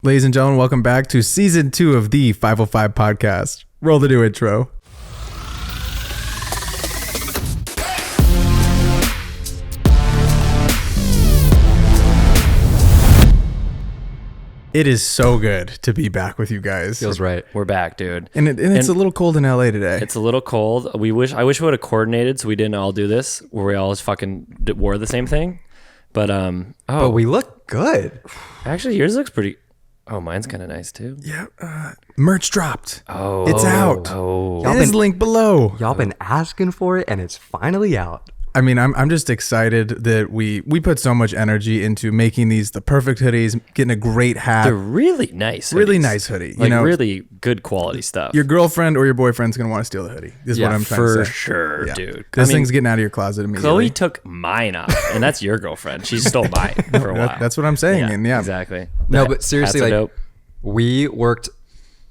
Ladies and gentlemen, welcome back to season 2 of the 505 podcast. Roll the new intro. It is so good to be back with you guys. Feels right. We're back, dude. And it's a little cold in LA today. It's a little cold. I wish we would have coordinated so we didn't all do this where we all just fucking wore the same thing. But but we look good. Actually, yours looks pretty. Oh, mine's kind of nice too. Yeah, merch dropped. Oh, it's out. Oh, it is linked below. Y'all been asking for it, and it's finally out. I mean, I'm just excited that we put so much energy into making these the perfect hoodies, getting a great hat. They're really nice. Really nice hoodie. Like, really good quality stuff. Your girlfriend or your boyfriend's gonna want to steal the hoodie. This is what I'm trying to say. For sure, dude. This thing's getting out of your closet immediately. Chloe took mine off, and that's your girlfriend. She stole mine for a while. That's what I'm saying. Yeah, exactly. No, but seriously, Hats are like dope. we worked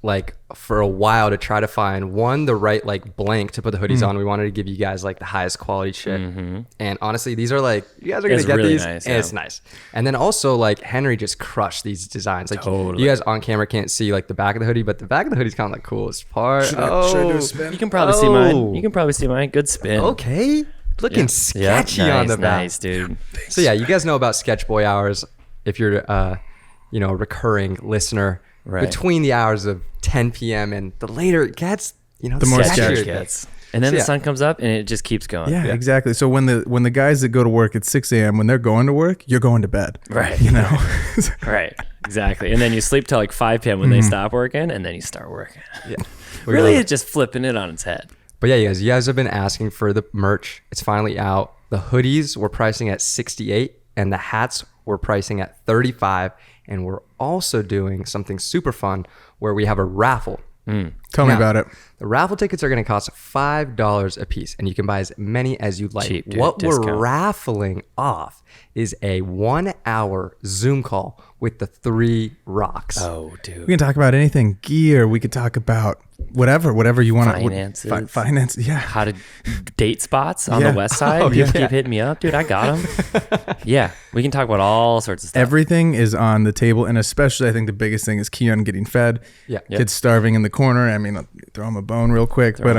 like for a while to try to find the right like blank to put the hoodies on. We wanted to give you guys like the highest quality shit. And honestly, these are like, you guys are gonna get really these, nice, and it's nice. And then also like Henry just crushed these designs. Like Totally. you guys on camera can't see like the back of the hoodie, but the back of the hoodie's kind of like coolest part. Should I do a spin? You can probably see mine. You can probably see mine. Good spin. Okay, looking sketchy on the back. Nice, dude. So yeah, you guys know about Sketch Boy hours. If you're a recurring listener, between the hours of 10 p.m. and the later it gets, the more sketchier sketch it gets. And then the sun comes up and it just keeps going. Yeah, exactly. So when the guys that go to work at 6 a.m., when they're going to work, you're going to bed. Right. Right. Exactly. And then you sleep till like 5 p.m. when they stop working, and then you start working. Yeah. Really, it's just flipping it on its head. But yeah, you guys have been asking for the merch. It's finally out. The hoodies we're pricing at $68, and the hats we're pricing at $35. And we're also doing something super fun where we have a raffle. Tell me about it. The raffle tickets are going to cost $5 a piece, and you can buy as many as you'd like. Cheap, dude. What Discount. we're raffling off is a 1-hour Zoom call with the 3 rocks. Oh, dude. We can talk about anything, gear. We could talk about whatever you want. Finances. Finance. Yeah. How to date spots on the west side. Keep hitting me up, dude. I got them. Yeah. We can talk about all sorts of stuff. Everything is on the table, and especially I think the biggest thing is Keon getting fed. Yeah. Kids starving in the corner. I mean, I'll throw him a bone real quick, but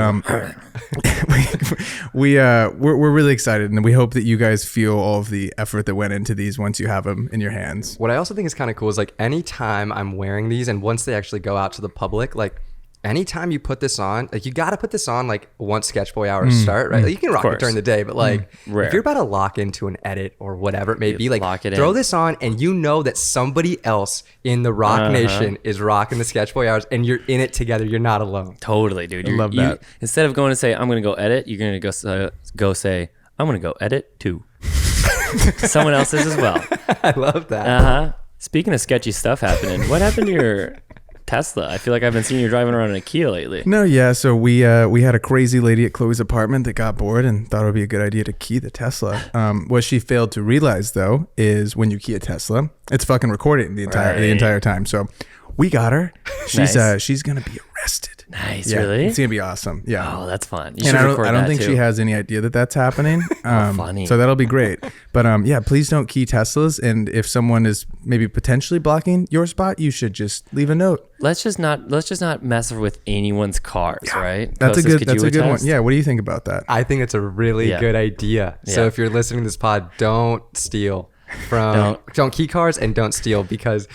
we're really excited, and we hope that you guys feel all of the effort that went into these once you have them in your hands. What I also think is kind of cool is like anytime I'm wearing these, and once they actually go out to the public, like anytime you put this on, like you got to put this on like once Sketch Boy hours start, right? Like you can rock it during the day, but like if you're about to lock into an edit or whatever it may be, like throw this on, and you know that somebody else in the Rock Nation is rocking the Sketch Boy hours, and you're in it together. You're not alone. Totally, dude. I love that. Instead of going to say, I'm going to go edit, you're going to go say, I'm going to go edit too. Someone else's as well. I love that. Speaking of sketchy stuff happening, what happened to your Tesla? I feel like I've been seeing you driving around in a Kia lately. No, yeah. So we had a crazy lady at Chloe's apartment that got bored and thought it would be a good idea to key the Tesla. What she failed to realize though is when you key a Tesla, it's fucking recording the entire time. So we got her. She's gonna be arrested. Nice, yeah, really? It's gonna be awesome. Yeah. Oh, that's fun. And I don't think she has any idea that that's happening. Funny. So that'll be great. But yeah, please don't key Teslas. And if someone is maybe potentially blocking your spot, you should just leave a note. Let's just not mess with anyone's cars, right? That's Kostas, a good one. Yeah. What do you think about that? I think it's a really good idea. So if you're listening to this pod, don't steal from, don't key cars and don't steal because,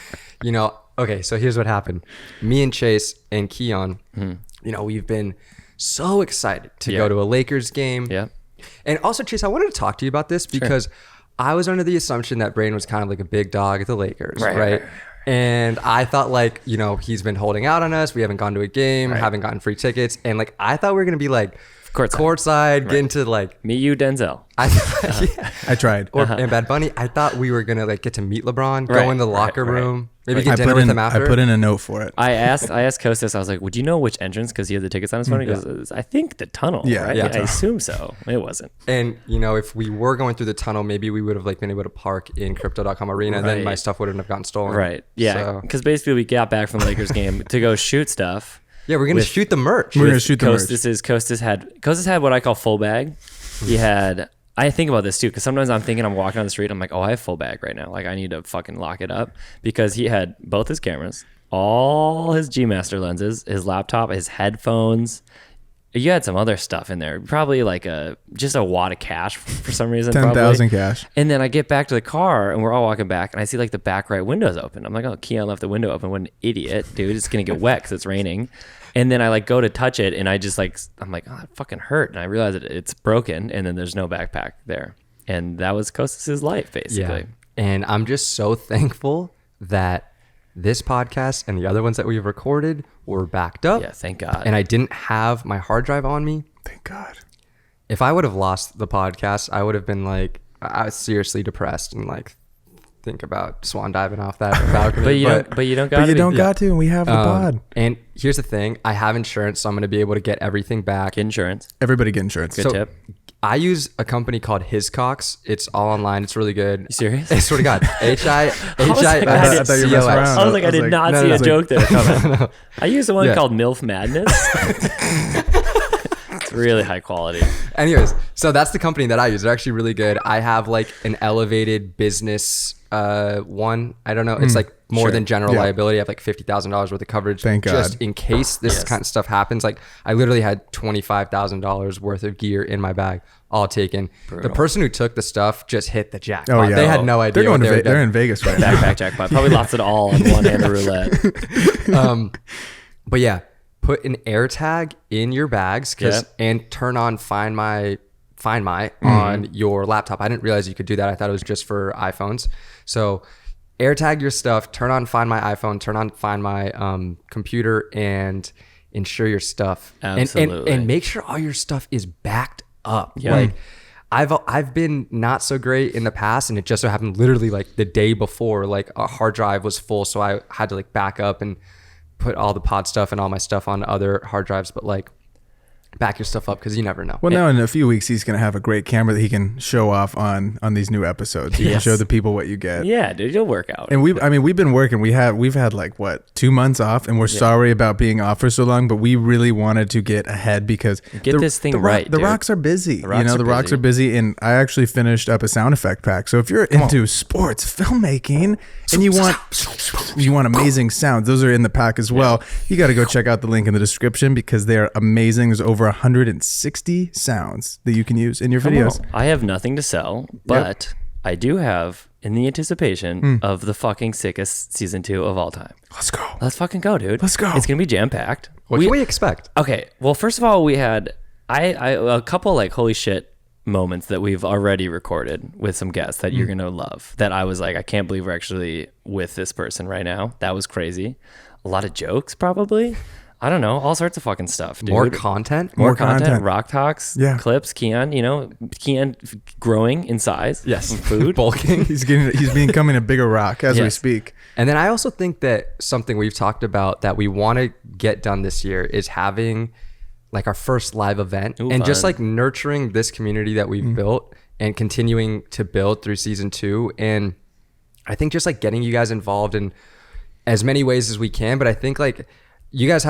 okay, so here's what happened. Me and Chase and Keon, we've been so excited to go to a Lakers game. Yeah. And also, Chase, I wanted to talk to you about this because I was under the assumption that Braden was kind of like a big dog at the Lakers, right? And I thought like, he's been holding out on us. We haven't gone to a game, haven't gotten free tickets. And like, I thought we were going to be like courtside, getting to like... Me, you, Denzel. I tried. And Bad Bunny, I thought we were going to like get to meet LeBron, go in the locker room, maybe get I dinner with him after. I put in a note for it. I asked Kostas, I was like, would you know which entrance? Because he had the tickets on his phone. He goes, I think the tunnel, right? I assume so. It wasn't. And, if we were going through the tunnel, maybe we would have like been able to park in Crypto.com Arena, and then my stuff wouldn't have gotten stolen. Right. Yeah. Because basically we got back from the Lakers game to go shoot stuff. Yeah, we're going to shoot the merch. We're going to shoot the merch. Kostas had what I call full bag. He had I think about this too, because sometimes I'm thinking I'm walking on the street. I'm like, oh, I have full bag right now. Like I need to fucking lock it up, because he had both his cameras, all his G Master lenses, his laptop, his headphones. You had some other stuff in there, probably like just a wad of cash for some reason. 10,000 cash. And then I get back to the car and we're all walking back and I see like the back right window's open. I'm like, oh, Keon left the window open. What an idiot, dude. It's going to get wet because it's raining. And then I like go to touch it and I just like, I'm like, oh, that fucking hurt. And I realize that it's broken and then there's no backpack there. And that was Kostas' life, basically. Yeah. And I'm just so thankful that this podcast and the other ones that we've recorded were backed up. Yeah, thank God. And I didn't have my hard drive on me. Thank God. If I would have lost the podcast, I would have been like, I was seriously depressed and like think about swan diving off that balcony. but you don't got to. But you don't got to, and we have the pod. And here's the thing. I have insurance, so I'm going to be able to get everything back. Get insurance. Everybody get insurance. Good tip. I use a company called Hiscox. It's all online. It's really good. You serious? I swear to God. I thought you were messing around. I was like, I did not see a joke there coming. I use the one Yeah. called MILF Madness. It's really high quality. Anyways, so that's the company that I use. They're actually really good. I have like an elevated business one. I don't know. It's like more than general liability. I have like $50,000 worth of coverage. Thank God. Just in case this kind of stuff happens. Like I literally had $25,000 worth of gear in my bag, all taken. Brutal. The person who took the stuff just hit the jackpot. Oh, yeah. They had no idea. They're in Vegas right now. Backpack jackpot. Probably lost it all on one hand of roulette. But yeah, put an AirTag in your bags and turn on Find My on your laptop. I didn't realize you could do that. I thought it was just for iPhones. So AirTag your stuff, turn on Find My iPhone, turn on Find My computer, and insure your stuff. Absolutely. And make sure all your stuff is backed up. Yeah. Like I've been not so great in the past, and it just so happened literally like the day before, like a hard drive was full, so I had to like back up and put all the pod stuff and all my stuff on other hard drives. But like, back your stuff up, because you never know. Well, now in a few weeks, he's going to have a great camera that he can show off on these new episodes. You can show the people what you get. Yeah, dude, you'll work out. And we've been working. We've had like 2 months off, and we're sorry about being off for so long, but we really wanted to get ahead because this thing right. The rocks are busy. The rocks are are busy, and I actually finished up a sound effect pack. So if you're into sports filmmaking and you want amazing sounds, those are in the pack as well. You got to go check out the link in the description because they are amazing. There's over 160 sounds that you can use in your videos. I have nothing to sell, but I do have in the anticipation of the fucking sickest season 2 of all time. Let's go. Let's fucking go, dude. Let's go. It's gonna be jam packed. What can we expect? Okay, well, first of all, we had a couple like holy shit moments that we've already recorded with some guests that you're gonna love. That I was like, I can't believe we're actually with this person right now. That was crazy. A lot of jokes, probably. I don't know, all sorts of fucking stuff, dude. More content, rock talks, clips. Keon, growing in size. Yes, food, bulking. He's becoming a bigger rock as we speak. And then I also think that something we've talked about that we want to get done this year is having like our first live event. Ooh, and fun. just like nurturing this community that we've built and continuing to build through season 2. And I think just like getting you guys involved in as many ways as we can. But I think like you're going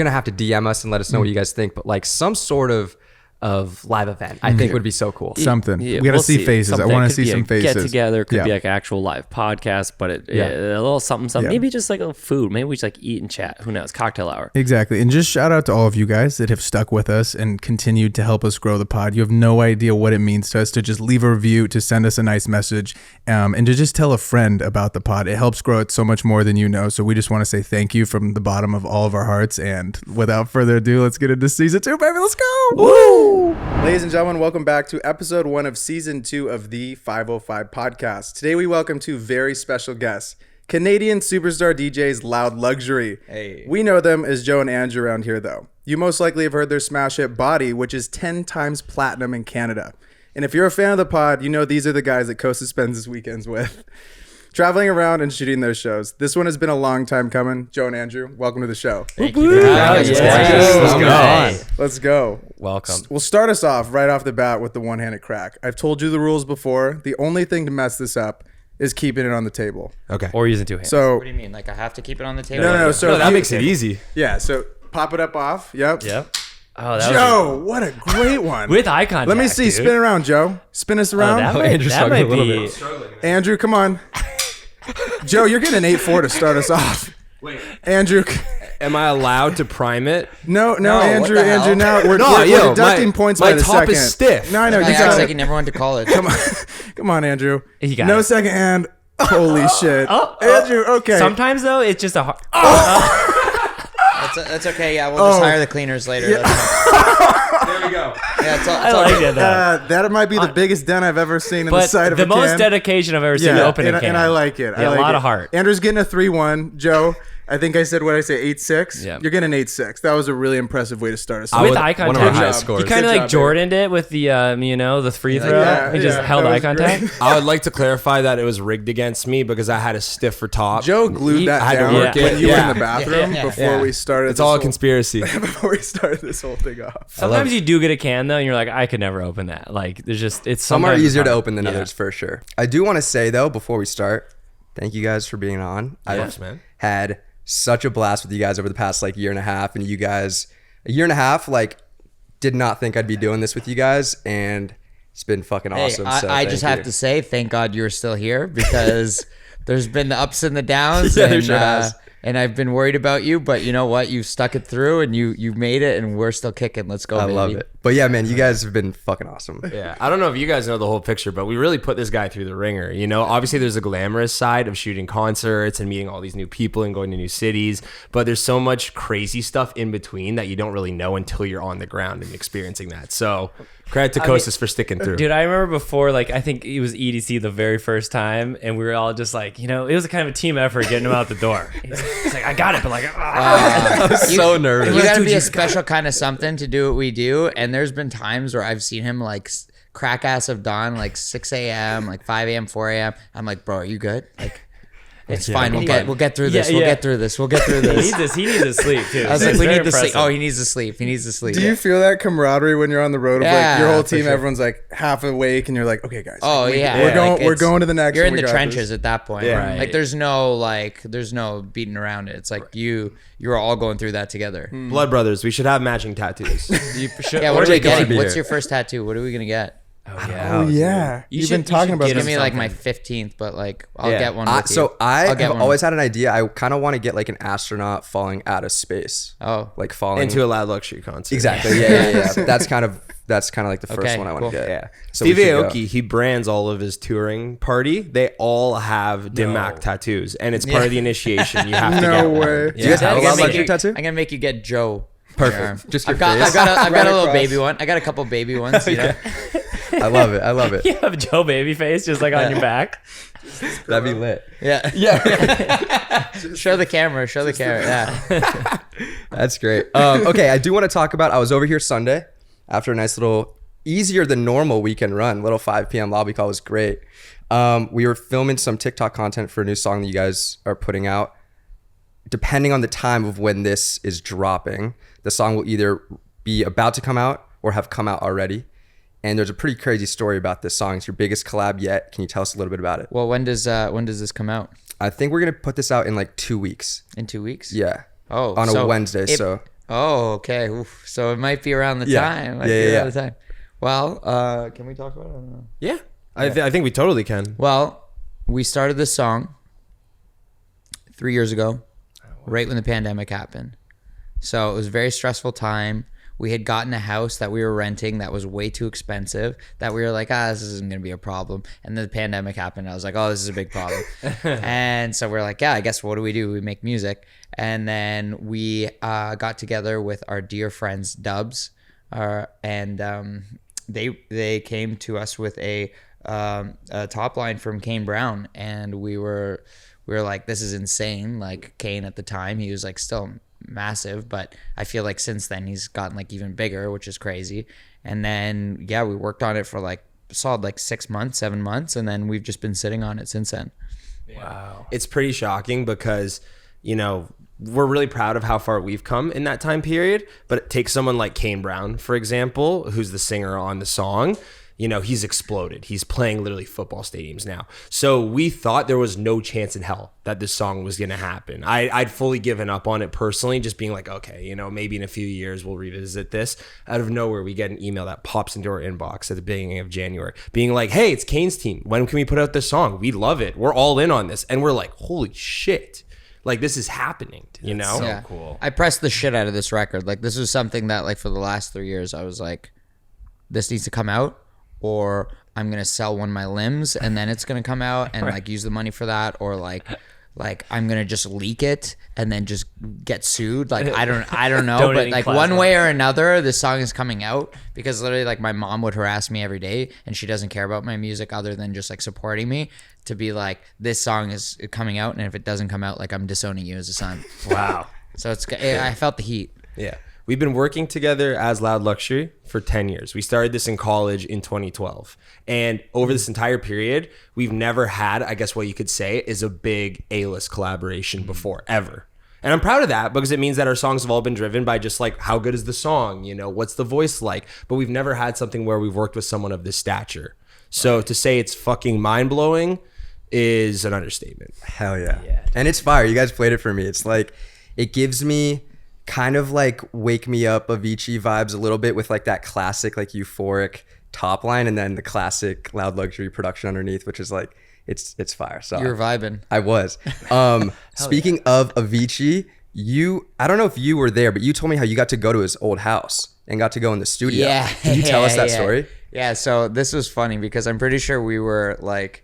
to have to DM us and let us know what you guys think. But like some sort of live event, I think would be so cool. Something. Yeah, we got to see faces. Something. I want to Could see be some a faces. Get together. Could be like an actual live podcast, but a little something. Yeah. Maybe just like a food. Maybe we just like eat and chat. Who knows? Cocktail hour. Exactly. And just shout out to all of you guys that have stuck with us and continued to help us grow the pod. You have no idea what it means to us to just leave a review, to send us a nice message, and to just tell a friend about the pod. It helps grow it so much more than you know. So we just want to say thank you from the bottom of all of our hearts. And without further ado, let's get into season 2, baby. Let's go. Woo! Ladies and gentlemen, welcome back to episode 1 of season 2 of the 505 podcast. Today we welcome 2 very special guests, Canadian superstar DJs Loud Luxury. Hey. We know them as Joe and Andrew around here, though. You most likely have heard their smash hit Body, which is 10 times platinum in Canada. And if you're a fan of the pod, you know these are the guys that Kostas spends his weekends with, traveling around and shooting their shows. This one has been a long time coming. Joe and Andrew, welcome to the show. Thank you. Let's go. Welcome. We'll start us off right off the bat with the one-handed crack. I've told you the rules before. The only thing to mess this up is keeping it on the table. Okay. Or using 2 hands. So What do you mean? Like I have to keep it on the table? no. So that you- makes it easy. Yeah. So pop it up off. Yep. Yep. Oh, that Joe, what a great one. with eye contact. Let me see. Dude. Spin around, Joe. Spin us around. Andrew's that struggling might a little be. bit. Andrew, come on. Joe, you're getting an 8-4 to start us off. Wait, Andrew. am I allowed to prime it? No, what Andrew, the hell? now we're yo, deducting points my by the top second. is stiff. No, I know. You Acts got like it. he never went to college. Come on, Andrew. You got no it. second hand. Holy shit. Andrew, okay. Sometimes though, it's just a hard. That's okay. Yeah, we'll just hire the cleaners later. Yeah. There we go. Yeah, it's all, I like it though. That might be the biggest dent I've ever seen in the But side of the a most can. dedication I've ever seen to open a can. and I like it. Yeah, I like a lot it. of heart. Andrew's getting a 3-1. Joe, I think I said, what did I say, 8-6? Yeah. You're getting an 8-6. That was a really impressive way to start us. With would- eye one of contact. our Good highest job. scores. He kind Good of job, Jordaned it with the the free throw. Yeah, he just yeah, held that eye was contact. great. I would like to clarify that it was rigged against me because I had a stiffer top. Joe glued that I had to down work when it. you were in Yeah. the bathroom Yeah. before Yeah. we started. It's all a this conspiracy. before we started this whole thing off. Sometimes you do get a can though, and you're like, I could never open that. Like, there's just it's Some are sometimes easier to hard. open than Yeah. others for sure. I do want to say though, before we start, thank you guys for being on. Yes, I've man. had such a blast with you guys over the past like year and a half, and you guys a year and a half like did not think I'd be doing this with you guys, and it's been fucking Hey, awesome. I, so I thank just you. have to say, thank God you're still here because there's been the ups and the downs, Yeah, there and, sure has. and I've been worried about you. But you know what? You stuck it through, and you made it, and we're still kicking. Let's go, I baby. love it. But yeah, man, you guys have been fucking awesome. Yeah, I don't know if you guys know the whole picture, but we really put this guy through the ringer. You know, obviously there's a glamorous side of shooting concerts and meeting all these new people and going to new cities, but there's so much crazy stuff in between that you don't really know until you're on the ground and experiencing that. So credit to Kostas for sticking through. Dude, I remember before, like, I think it was EDC the very first time, and we were all just like, it was a kind of a team effort getting him out the door. He's like, I got it, but like, I was so nervous. You got to Dude, be you a special kind of something to do what we do. And there's been times where I've seen him like crack ass of dawn, like 6 a.m., like 5 a.m., 4 a.m. I'm like, bro, are you good? Like, it's fine. We'll get through this. Yeah, We'll yeah. get through this. We'll get through he this. needs to sleep too. I was So like, it's we very need to sleep. impressive. Oh, he needs to sleep. He needs to sleep. Do you feel that camaraderie when you're on the road of Yeah, like your whole for team? sure. Everyone's like half awake, and you're like, okay, guys. Oh yeah, we're like, going to the next. You're one. in We the got trenches this. at that point. Yeah. Right. Like there's no beating around it. It's like you're all going through that together. Blood brothers, we should have matching tattoos. Yeah. What are we Jacob should getting? be What's here. your first tattoo? What are we gonna get? Oh yeah, You you've should- been talking you about should this. Give me like my something. 15th, but like I'll Yeah. get one. With you. So I I'll get have one. always had an idea. I kind of want to get like an astronaut falling out of space. Oh. Like falling Into a loud luxury concert. Exactly. Yeah. That's kind of like the first Okay, one I want cool. to get. Yeah. So we Steve should go. Aoki, he brands all of his touring party. They all have Dim Mak tattoos, and it's part of the initiation. You have to get No one. way. Do you guys have a I'm loud gonna luxury make you- tattoo? I'm gonna make you get Joe. Perfect. Just your I've got face. a little across. baby one. I got a couple baby ones. You know? I love it. I love it. You have Joe Babyface just like on your back. That'd be lit. Yeah. Yeah. Show the camera. Show the camera. Yeah. That's great. Okay, I do want to talk about. I was over here Sunday after a nice little easier than normal weekend run. Little 5 p.m. lobby call was great. We were filming some TikTok content for a new song that you guys are putting out. Depending on the time of when this is dropping, the song will either be about to come out or have come out already. And there's a pretty crazy story about this song. It's your biggest collab yet. Can you tell us a little bit about it? Well, when does this come out? I think we're gonna put this out in like 2 weeks. In 2 weeks? Yeah. Oh, On a so Wednesday. So Oh, okay. Oof. So it might be around the Yeah. time. Might Yeah, be yeah, around the time. Well, can we talk about it? I don't know. Yeah. I think we totally can. Well, we started this song 3 years ago, right when the pandemic happened. So it was a very stressful time. We had gotten a house that we were renting that was way too expensive, that we were like, this isn't going to be a problem. And then the pandemic happened. I was like, this is a big problem. And so we're like, I guess what do? We make music. And then we got together with our dear friends Dubs, and they came to us with a top line from Kane Brown, and we were like, this is insane. Like Kane at the time, he was like still massive, but I feel like since then he's gotten like even bigger, which is crazy. And then we worked on it for like solid like 6 months, 7 months, and then we've just been sitting on it since then. Wow. It's pretty shocking because, we're really proud of how far we've come in that time period, but it takes someone like Kane Brown, for example, who's the singer on the song. You know, he's exploded. He's playing literally football stadiums now. So we thought there was no chance in hell that this song was going to happen. I'd fully given up on it personally, just being like, okay, you know, maybe in a few years we'll revisit this. Out of nowhere, we get an email that pops into our inbox at the beginning of January being like, hey, it's Kane's team. When can we put out this song? We love it. We're all in on this. And we're like, holy shit. Like, this is happening, you know? So cool. I pressed the shit out of this record. Like, this was something that, like, for the last 3 years, I was like, this needs to come out, or I'm going to sell one of my limbs and then it's going to come out and, like, use the money for that, or, like I'm going to just leak it and then just get sued. Like, I don't know. But, like, one way or another, this song is coming out because literally, like, my mom would harass me every day and she doesn't care about my music other than just, like, supporting me, to be like, this song is coming out, and if it doesn't come out, like, I'm disowning you as a son. Wow. So I felt the heat. Yeah. We've been working together as Loud Luxury for 10 years. We started this in college in 2012. And over this entire period, we've never had, I guess what you could say, is a big A-list collaboration before, ever. And I'm proud of that because it means that our songs have all been driven by just like, how good is the song? You know, what's the voice like? But we've never had something where we've worked with someone of this stature. So to say it's fucking mind-blowing is an understatement. Hell yeah. And it's fire. You guys played it for me. It's like, it gives me kind of like Wake Me Up Avicii vibes a little bit, with like that classic, like euphoric top line, and then the classic Loud Luxury production underneath, which is like, it's fire. So You were vibing. I was. Speaking of Avicii, I don't know if you were there, but you told me how you got to go to his old house and got to go in the studio. Yeah. Can you tell us that story? Yeah. So this was funny because I'm pretty sure we were like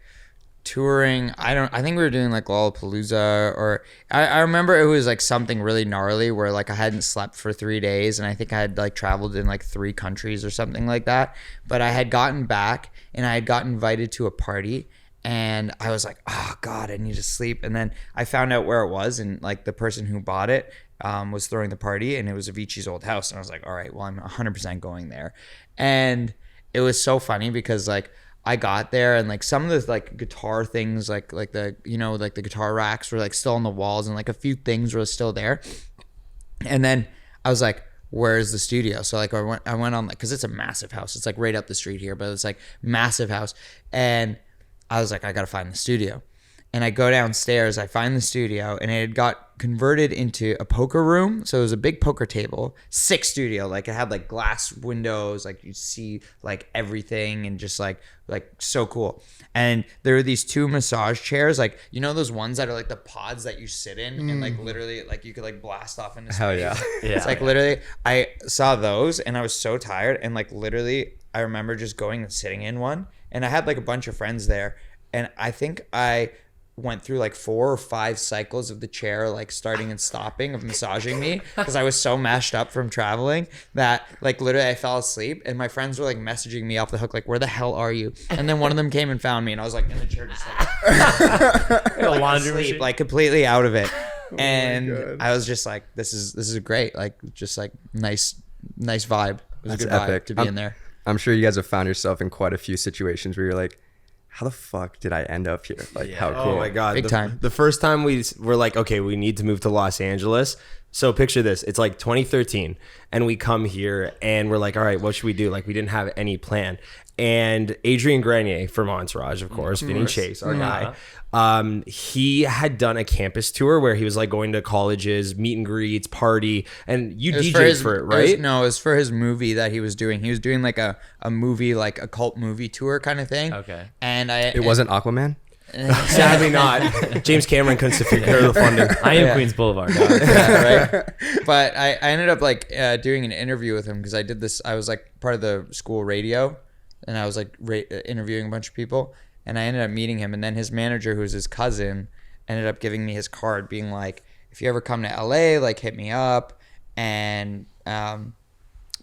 touring. I think we were doing like Lollapalooza, or I remember it was like something really gnarly where like I hadn't slept for 3 days, and I think I had like traveled in like 3 countries or something like that. But I had gotten back and I had got invited to a party, and I was like, oh God, I need to sleep. And then I found out where it was, and like the person who bought it was throwing the party, and it was Avicii's old house. And I was like, all right, well, I'm 100% going there. And it was so funny because like I got there, and like some of the like guitar things, like the, you know, like the guitar racks were like still on the walls, and like a few things were still there. And then I was like, where's the studio? So like I went on, like, cause it's a massive house. It's like right up the street here, but it's like massive house. And I was like, I gotta find the studio. And I go downstairs, I find the studio, and it had got converted into a poker room. So it was a big poker table, sick studio. Like it had like glass windows, like you see like everything, and just like so cool. And there were these 2 massage chairs, like, you know, those ones that are like the pods that you sit in and like literally like you could like blast off into space. Hell yeah. It's like literally, I saw those and I was so tired, and like literally I remember just going and sitting in one, and I had like a bunch of friends there, and I think I went through like 4 or 5 cycles of the chair like starting and stopping of massaging me because I was so mashed up from traveling that like literally I fell asleep, and my friends were like messaging me off the hook like, where the hell are you? And then one of them came and found me, and I was like in the chair just like asleep, like completely out of it. And I was just like, this is great, like just like nice vibe. It was That's a good epic. vibe to be in there. I'm sure you guys have found yourself in quite a few situations where you're like, how the fuck did I end up here? Like, how cool. Oh my God. Big time. The first time we were like, okay, we need to move to Los Angeles. So picture this. It's like 2013, and we come here and we're like, all right, what should we do? Like, we didn't have any plan. And Adrian Grenier from Entourage, of course, Vinny Chase, our guy, he had done a campus tour where he was like going to colleges, meet and greets, party, and you DJ'd for it, right? It was for his movie that he was doing. He was doing like a movie, like a cult movie tour kind of thing. Okay. And It wasn't Aquaman? Sadly not. James Cameron couldn't secure the funding. I am Queens Boulevard. Yeah, right. But I ended up like doing an interview with him because I did this. I was like part of the school radio, and I was like interviewing a bunch of people, and I ended up meeting him. And then his manager, who's his cousin, ended up giving me his card, being like, if you ever come to LA, like hit me up. And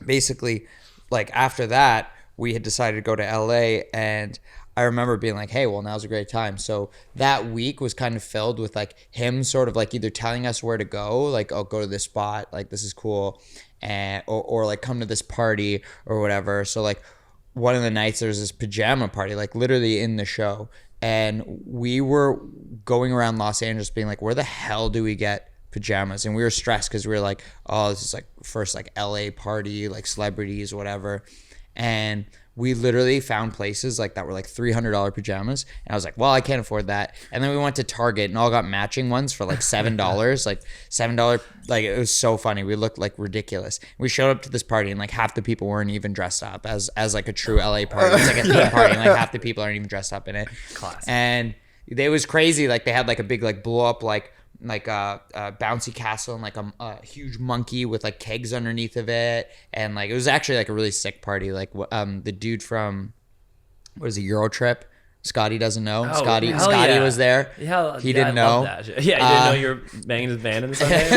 basically, like after that, we had decided to go to LA, and I remember being like, hey, well, now's a great time. So that week was kind of filled with like him sort of like either telling us where to go, like, oh, go to this spot, like this is cool, and or like come to this party or whatever. So like one of the nights there was this pajama party, like literally in the show, and we were going around Los Angeles being like, where the hell do we get pajamas? And we were stressed because we were like, oh, this is like first like LA party, like celebrities, whatever. And we literally found places like that were like $300 pajamas, and I was like, well, I can't afford that. And then we went to Target and all got matching ones for like $7, like $7. Like, it was so funny. We looked like ridiculous. We showed up to this party and like half the people weren't even dressed up as like a true LA party. It's like a theme party, and like half the people aren't even dressed up in it. Classic. And it was crazy. Like, they had like a big like blow up like a bouncy castle and like a huge monkey with like kegs underneath of it, and like it was actually like a really sick party. Like the dude from what is it, Euro Trip, Scotty doesn't know. Scotty was there. He didn't know. Yeah, he didn't know you were banging his band in the Sunday.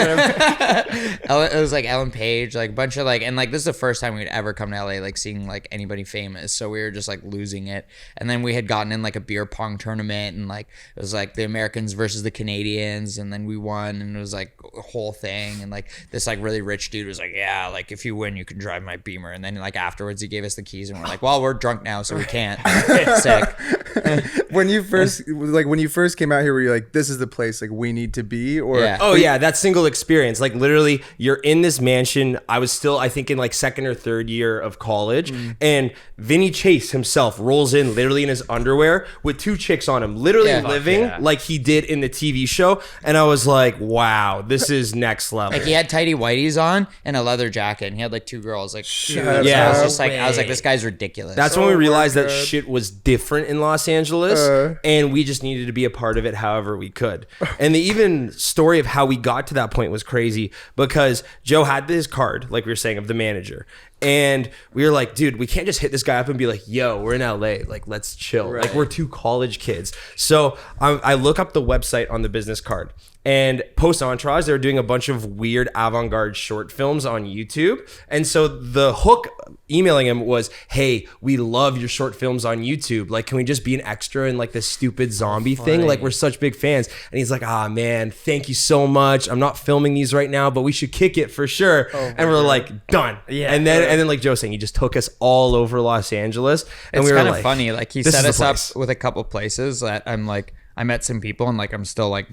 It was like Ellen Page, like a bunch of like, and like this is the first time we'd ever come to LA, like seeing like anybody famous. So we were just like losing it. And then we had gotten in like a beer pong tournament, and like it was like the Americans versus the Canadians, and then we won, and it was like a whole thing. And like this like really rich dude was like, yeah, like if you win, you can drive my Beamer. And then like afterwards, he gave us the keys, and we're like, well, we're drunk now, so we can't. Sick. When you first came out here, were you like, this is the place like we need to be? Or that single experience, like literally you're in this mansion. I was still, I think, in like second or third year of college, and Vinny Chase himself rolls in literally in his underwear with 2 chicks on him, literally living like he did in the TV show. And I was like, wow, this is next level. Like, he had tighty whities on and a leather jacket, and he had like 2 girls. Like, I was like, this guy's ridiculous. That's when we realized that shit was different in Los Angeles, and we just needed to be a part of it however we could. And the even story of how we got to that point was crazy, because Joe had this card, like we were saying, of the manager. And we were like, dude, we can't just hit this guy up and be like, yo, we're in LA. Like, let's chill. Right. Like, we're 2 college kids. So I look up the website on the business card. And post Entourage, they were doing a bunch of weird avant-garde short films on YouTube. And so the hook emailing him was, hey, we love your short films on YouTube. Like, can we just be an extra in like this stupid zombie thing? Like, we're such big fans. And he's like, man, thank you so much. I'm not filming these right now, but we should kick it for sure. And we're like, done. Yeah. And then like Joe saying, he just took us all over Los Angeles. And it's we were kind of like, funny. Like, he set us up with a couple places that I'm like, I met some people, and like I'm still like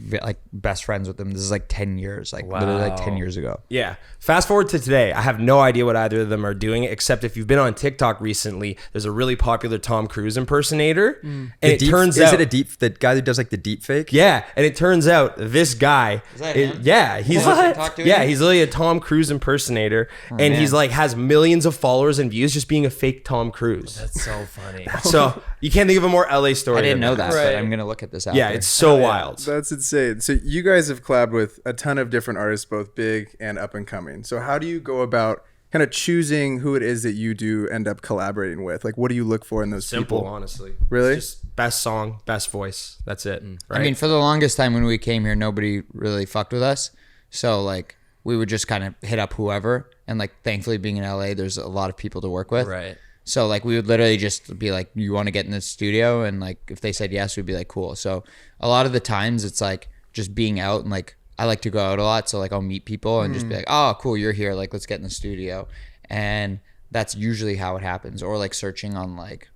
best friends with them. This is like 10 years, like literally like 10 years ago. Yeah. Fast forward to today. I have no idea what either of them are doing, except if you've been on TikTok recently, there's a really popular Tom Cruise impersonator. And it turns out, is it the guy who does like the deep fake? Yeah. And it turns out this guy, he's literally a Tom Cruise impersonator, and he's like has millions of followers and views just being a fake Tom Cruise. That's so funny. So you can't think of a more LA story. I didn't know that, but I'm gonna look at this out. Yeah, it's so wild. That's insane. So you guys have collabed with a ton of different artists, both big and up and coming. So how do you go about kind of choosing who it is that you do end up collaborating with? Like, what do you look for in those Simple, people? Honestly. Really? It's just best song, best voice. That's it. Right? I mean, for the longest time when we came here, nobody really fucked with us. So like we would just kind of hit up whoever, and like thankfully being in LA, there's a lot of people to work with. Right. So like we would literally just be like, you want to get in the studio? And like if they said yes, we'd be like, cool. So a lot of the times it's like just being out, and like I like to go out a lot. So like I'll meet people and just be like, oh, cool, you're here. Like, let's get in the studio. And that's usually how it happens. Or like searching on like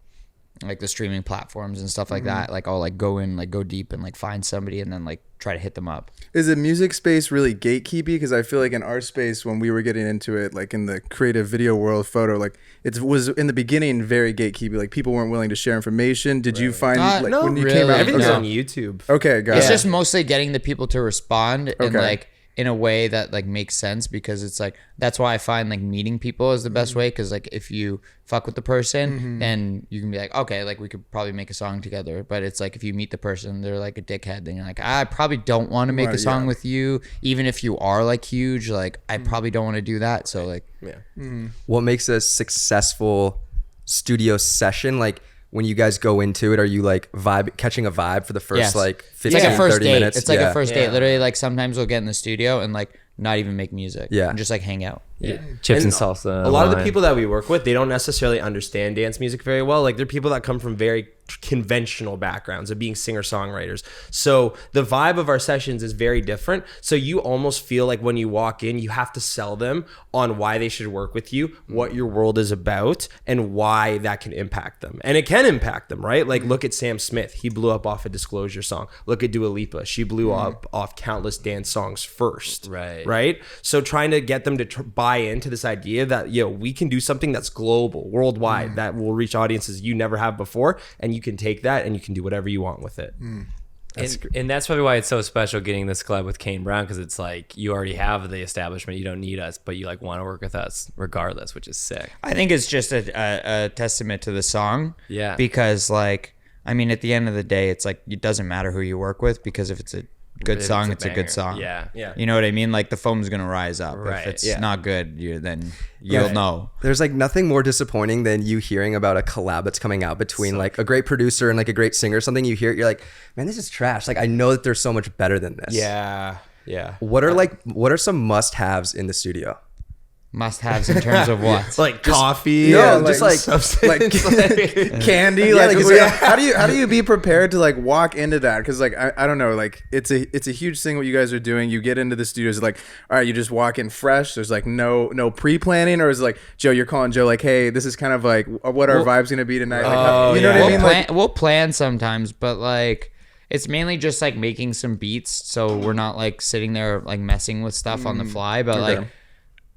the streaming platforms and stuff like that. Like I'll like go in, like go deep and like find somebody and then like try to hit them up. Is the music space really gatekeepy? Because I feel like in our space, when we were getting into it, like in the creative video world, photo, like it was in the beginning very gatekeepy. Like people weren't willing to share information. Did you find like no, when you really. came out? Everything's on YouTube. Okay, got It's it. just mostly getting the people to respond and like in a way that like makes sense, because it's like that's why I find like meeting people is the best way, because like if you fuck with the person then you can be like, okay, like we could probably make a song together. But it's like if you meet the person, they're like a dickhead, then you're like, I probably don't want to make a song with you, even if you are like huge. Like I probably don't want to do that. So like What makes a successful studio session? Like when you guys go into it, are you like catching a vibe for the first like 15, it's like a first 30 date. minutes? It's like a first date. Literally, like sometimes we'll get in the studio and like not even make music. And just like hang out. Chips and salsa. A lot of the people that we work with, they don't necessarily understand dance music very well. Like they're people that come from very conventional backgrounds of being singer-songwriters. So the vibe of our sessions is very different. So you almost feel like when you walk in, you have to sell them on why they should work with you, what your world is about, and why that can impact them. And it can impact them, right? Like look at Sam Smith. He blew up off a Disclosure song. Look at Dua Lipa. She blew up off countless dance songs first. Right. So trying to get them to buy buy into this idea that, we can do something that's global, worldwide, that will reach audiences you never have before, and you can take that and you can do whatever you want with it. And that's probably why it's so special getting this collab with Kane Brown, because it's like you already have the establishment, you don't need us, but you like want to work with us regardless, which is sick. I think it's just a testament to the song. Yeah. Because like, I mean, at the end of the day, it's like it doesn't matter who you work with, because if it's a good song, it's a good song. Yeah. You know what I mean? Like the foam's gonna rise up. Right. If it's not good, then you'll know. There's like nothing more disappointing than you hearing about a collab that's coming out between like a great producer and like a great singer or something. You hear it, you're like, man, this is trash. Like I know that there's so much better than this. Yeah. What are some must-haves in the studio? Must-haves in terms of what? Like coffee? No, and, just like substance, like Candy, Yeah, like, like, how do you be prepared to like walk into that? Because like I don't know, like it's a huge thing what you guys are doing. You get into the studios, like, all right, you just walk in fresh. There's like no pre-planning, or is it like, Joe, you're calling Joe like, hey, this is kind of like what our vibe's gonna be tonight. Like, you know what I mean? We'll plan sometimes, but like it's mainly just like making some beats, so we're not like sitting there like messing with stuff on the fly. But like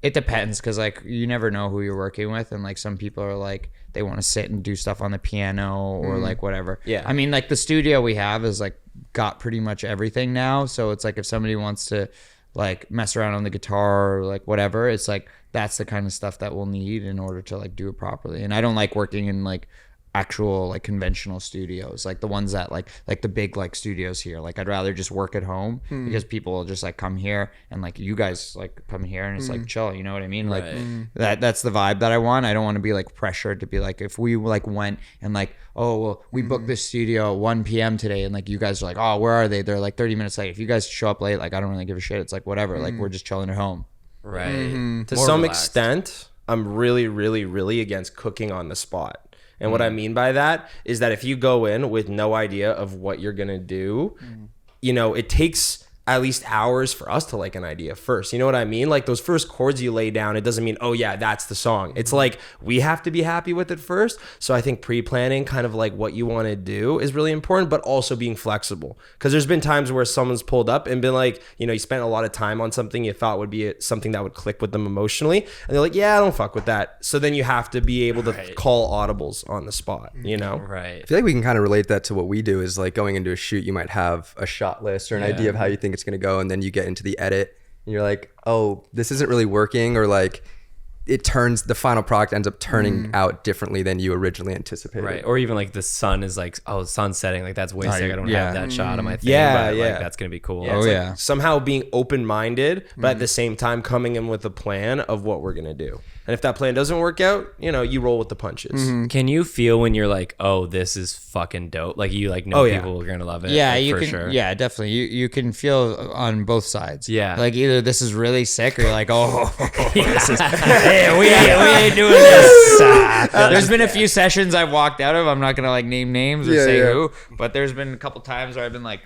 it depends, because like you never know who you're working with, and like some people are like they want to sit and do stuff on the piano or like whatever. Yeah. I mean, like the studio we have is like got pretty much everything now, so it's like if somebody wants to like mess around on the guitar or like whatever, it's like that's the kind of stuff that we'll need in order to like do it properly. And I don't like working in like actual like conventional studios, like the ones that like the big like studios here. Like I'd rather just work at home, because people will just like come here, and like you guys like come here and it's like chill, you know what I mean? Like that's the vibe that I want. I don't want to be like pressured to be like, if we like went and like, oh well, we booked this studio at 1 p.m. today, and like you guys are like, oh, where are they? They're like 30 minutes late. If you guys show up late, like I don't really give a shit. It's like whatever, like we're just chilling at home. Right. To some extent, I'm really, really, really against cooking on the spot. And what I mean by that is that if you go in with no idea of what you're going to do, it takes at least hours for us to like an idea first. You know what I mean? Like those first chords you lay down, it doesn't mean, oh yeah, that's the song. It's like we have to be happy with it first. So I think pre-planning kind of like what you want to do is really important, but also being flexible. Because there's been times where someone's pulled up and been like, you spent a lot of time on something you thought would be something that would click with them emotionally. And they're like, yeah, I don't fuck with that. So then you have to be able to call audibles on the spot, Right. I feel like we can kind of relate that to what we do, is like going into a shoot, you might have a shot list or an idea of how you think it's going to go. And then you get into the edit and you're like, oh, this isn't really working. Or like the final product ends up turning out differently than you originally anticipated. Right. Or even like the sun is like, oh, sun's setting. Like that's way sick. I don't have that shot on my thing. Yeah, but, yeah. Like, that's going to be cool. Like somehow being open-minded, but at the same time coming in with a plan of what we're going to do. And if that plan doesn't work out, you roll with the punches. Can you feel when you're like, oh, this is fucking dope? Like you like know people are going to love it. Yeah, like, you for can. sure. Yeah, definitely. You can feel on both sides. Yeah. Like either this is really sick, or you're like, oh, this is. Hey, we ain't doing this. There's been a few sessions I've walked out of. I'm not gonna like name names or say who, but there's been a couple times where I've been like.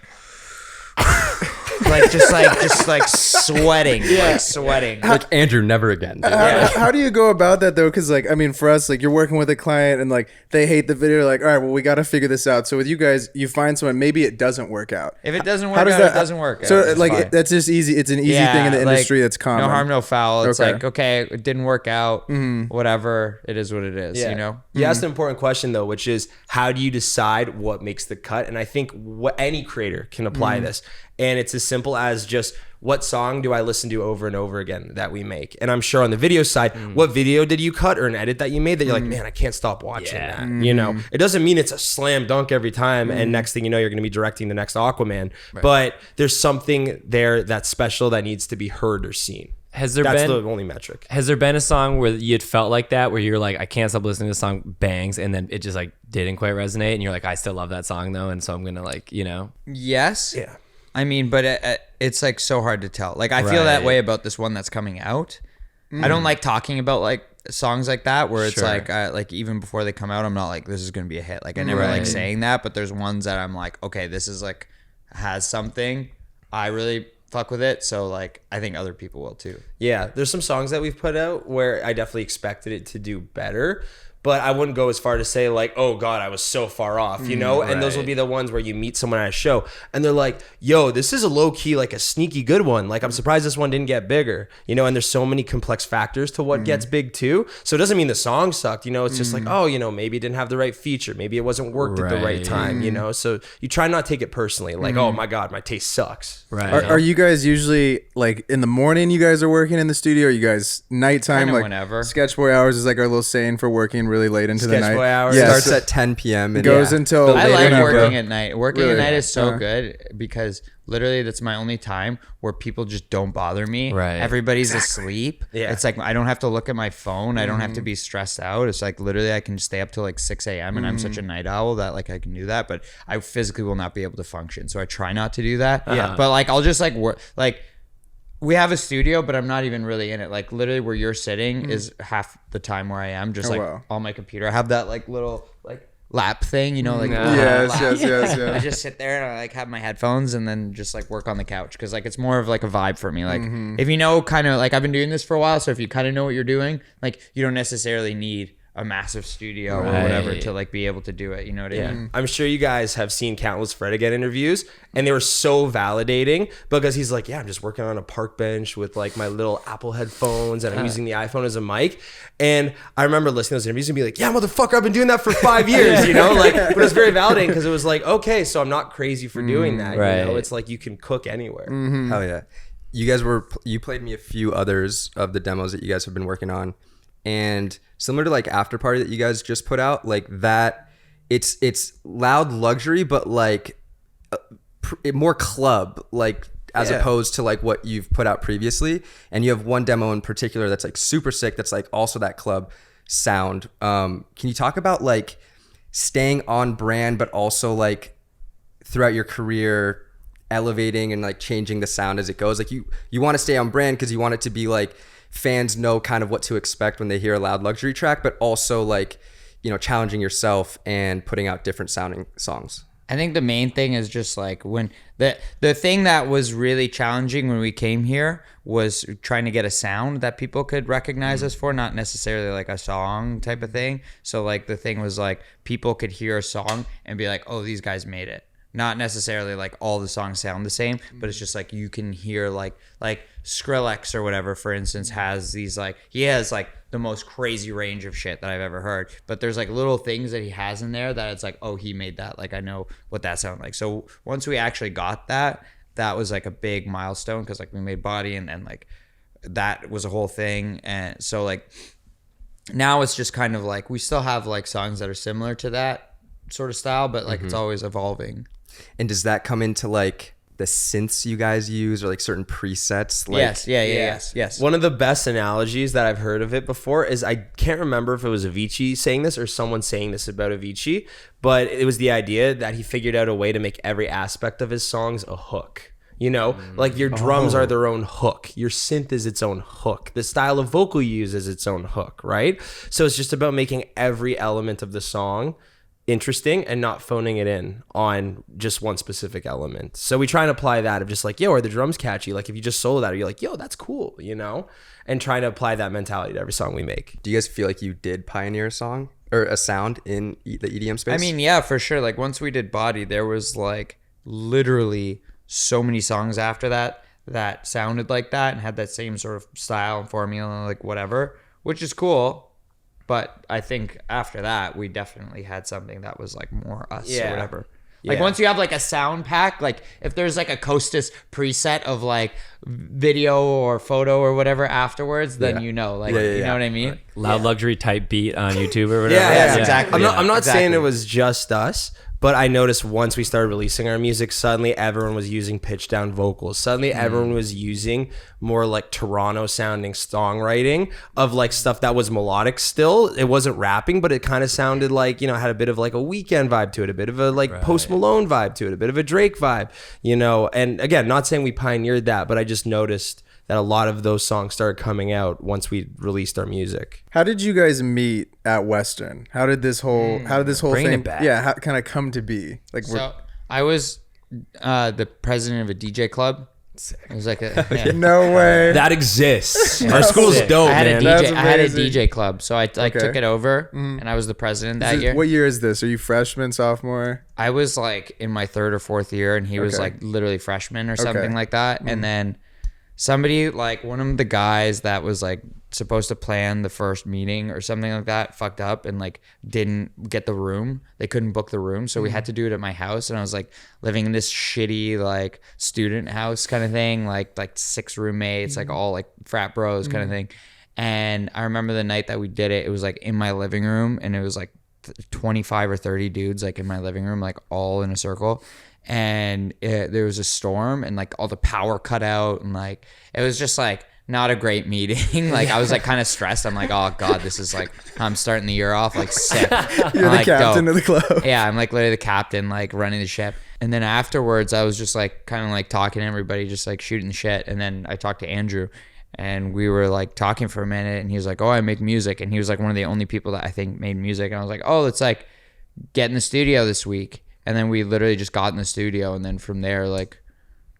just sweating, like sweating. Like Andrew, never again. How do you go about that though? Because like, I mean, for us, like you're working with a client and like they hate the video. Like, all right, well, we got to figure this out. So with you guys, you find someone, maybe it doesn't work out. If it doesn't work out, it doesn't work. So out. like that's just easy. It's an easy thing in the industry that's common. No harm, no foul. It's Okay. like, okay, it didn't work out. Whatever, it is what it is. Yeah. You know. You asked an important question though, which is how do you decide what makes the cut? And I think any creator can apply this. And it's as simple as just what song do I listen to over and over again that we make? And I'm sure on the video side, what video did you cut or an edit that you made that you're like, man, I can't stop watching that. It doesn't mean it's a slam dunk every time. And next thing you know, you're going to be directing the next Aquaman. Right. But there's something there that's special that needs to be heard or seen. That's the only metric. Has there been a song where you felt like that, where you're like, I can't stop listening to the song, bangs, and then it just like didn't quite resonate, and you're like, I still love that song though, and so I'm gonna like, Yes. Yeah. I mean, but it's like so hard to tell. Like I feel that way about this one that's coming out. I don't like talking about like songs like that where it's like even before they come out, I'm not like, this is gonna be a hit. Like I never like saying that, but there's ones that I'm like, okay, this is like has something. I really fuck with it, so like I think other people will too. Yeah, there's some songs that we've put out where I definitely expected it to do better, but I wouldn't go as far to say like, oh God, I was so far off, you know? And those will be the ones where you meet someone at a show and they're like, yo, this is a low key, like a sneaky good one. Like I'm surprised this one didn't get bigger, you know? And there's so many complex factors to what gets big too. So it doesn't mean the song sucked, you know? It's just like, oh, you know, maybe it didn't have the right feature. Maybe it wasn't worked at the right time, you know? So you try not to take it personally. Like, oh my God, my taste sucks. Right. Are you guys usually like in the morning you guys are working in the studio? Or you guys nighttime? Like whenever. Sketch Boy hours is like our little saying for working really late into the night. Boy hours starts at 10 p.m. and goes until I like later. working at night. Working Really? at night is so good because literally that's my only time where people just don't bother me. Right. Everybody's asleep. Yeah. It's like I don't have to look at my phone. I don't have to be stressed out. It's like literally I can stay up till like 6 a.m. and I'm such a night owl that like I can do that, but I physically will not be able to function. So I try not to do that. Yeah. But like I'll just like work like we have a studio, but I'm not even really in it. Like literally where you're sitting is half the time where I am just on my computer. I have that like little like lap thing, you know, like Yes. I just sit there and I like have my headphones and then just like work on the couch because like it's more of like a vibe for me. Like if you know kind of like I've been doing this for a while, so if you kind of know what you're doing, like you don't necessarily need a massive studio or whatever to like be able to do it, you know what I mean? I'm sure you guys have seen countless Fred Again interviews and they were so validating because he's like, yeah, I'm just working on a park bench with like my little Apple headphones and I'm using the iPhone as a mic. And I remember listening to those interviews and be like, yeah, motherfucker, I've been doing that for 5 years, you know? Like, but it was very validating because it was like, okay, so I'm not crazy for doing that. Right. You know, it's like you can cook anywhere. Hell yeah. You played me a few others of the demos that you guys have been working on. And similar to like After Party that you guys just put out, like that, it's loud luxury, but like more club, like as opposed to like what you've put out previously. And you have one demo in particular that's like super sick. That's like also that club sound. Can you talk about like staying on brand, but also like throughout your career, elevating and like changing the sound as it goes? Like you want to stay on brand because you want it to be like, fans know kind of what to expect when they hear a loud luxury track, but also like, you know, challenging yourself and putting out different sounding songs. I think the main thing is just like when the thing that was really challenging when we came here was trying to get a sound that people could recognize us for, not necessarily like a song type of thing. So like the thing was like people could hear a song and be like, oh, these guys made it. Not necessarily like all the songs sound the same, but it's just like you can hear like Skrillex or whatever, for instance, has these like he has like the most crazy range of shit that I've ever heard. But there's like little things that he has in there that it's like, oh, he made that. Like I know what that sounds like. So once we actually got that was like a big milestone because like we made Body and like that was a whole thing. And so like now it's just kind of like we still have like songs that are similar to that sort of style, but like it's always evolving. And does that come into like the synths you guys use or like certain presets? Like, Yes. One of the best analogies that I've heard of it before is I can't remember if it was Avicii saying this or someone saying this about Avicii, but it was the idea that he figured out a way to make every aspect of his songs a hook. You know, like your drums are their own hook. Your synth is its own hook. The style of vocal you use is its own hook, right? So it's just about making every element of the song interesting and not phoning it in on just one specific element. So we try and apply that of just like, yo, are the drums catchy? Like if you just solo that, you're like, yo, that's cool, you know? And trying to apply that mentality to every song we make. Do you guys feel like you did pioneer a song or a sound in the EDM space? I mean, yeah, for sure. Like once we did Body, there was like literally so many songs after that sounded like that and had that same sort of style and formula, like whatever, which is cool. But I think after that, we definitely had something that was like more us or whatever. Like once you have like a sound pack, like if there's like a Kostas preset of like video or photo or whatever afterwards, then you know, like, you know what I mean? Loud luxury type beat on YouTube or whatever. Yeah, exactly. I'm not saying it was just us, but I noticed once we started releasing our music, suddenly everyone was using pitch down vocals. Suddenly everyone was using more like Toronto sounding songwriting of like stuff that was melodic still. It wasn't rapping, but it kind of sounded like, you know, had a bit of like a Weeknd vibe to it, a bit of a like Post Malone vibe to it, a bit of a Drake vibe, you know? And again, not saying we pioneered that, but I just noticed that a lot of those songs started coming out once we released our music. How did you guys meet at Western? How did this whole Bringing thing it back. kind of come to be? Like So I was the president of a DJ club It was like a No way. That exists. Our school's dope, I had man. a DJ. That's I had a amazing. DJ club, so I took it over, and I was the president that year. What year is this? Are you freshman, sophomore? I was like in my 3rd or 4th year, and he was like literally freshman or something like that. And then somebody, like one of the guys that was like supposed to plan the first meeting or something like that, fucked up and like didn't get the room. They couldn't book the room, so we had to do it at my house. And I was like living in this shitty like student house kind of thing, like 6 roommates, like all like frat bros kind of thing. And I remember the night that we did it, it was like in my living room, and it was like 25 or 30 dudes like in my living room, like all in a circle. And there was a storm, and like all the power cut out, and like it was just like not a great meeting. Like I was like kind of stressed. I'm like, oh God, this is like, I'm starting the year off like sick. You're the captain of the club. Yeah, I'm like literally the captain, like running the ship. And then afterwards, I was just like kind of like talking to everybody, just like shooting the shit. And then I talked to Andrew, and we were like talking for a minute, and he was like, oh, I make music. And he was like one of the only people that I think made music. And I was like, oh, let's like get in the studio this week. And then we literally just got in the studio, and then from there, like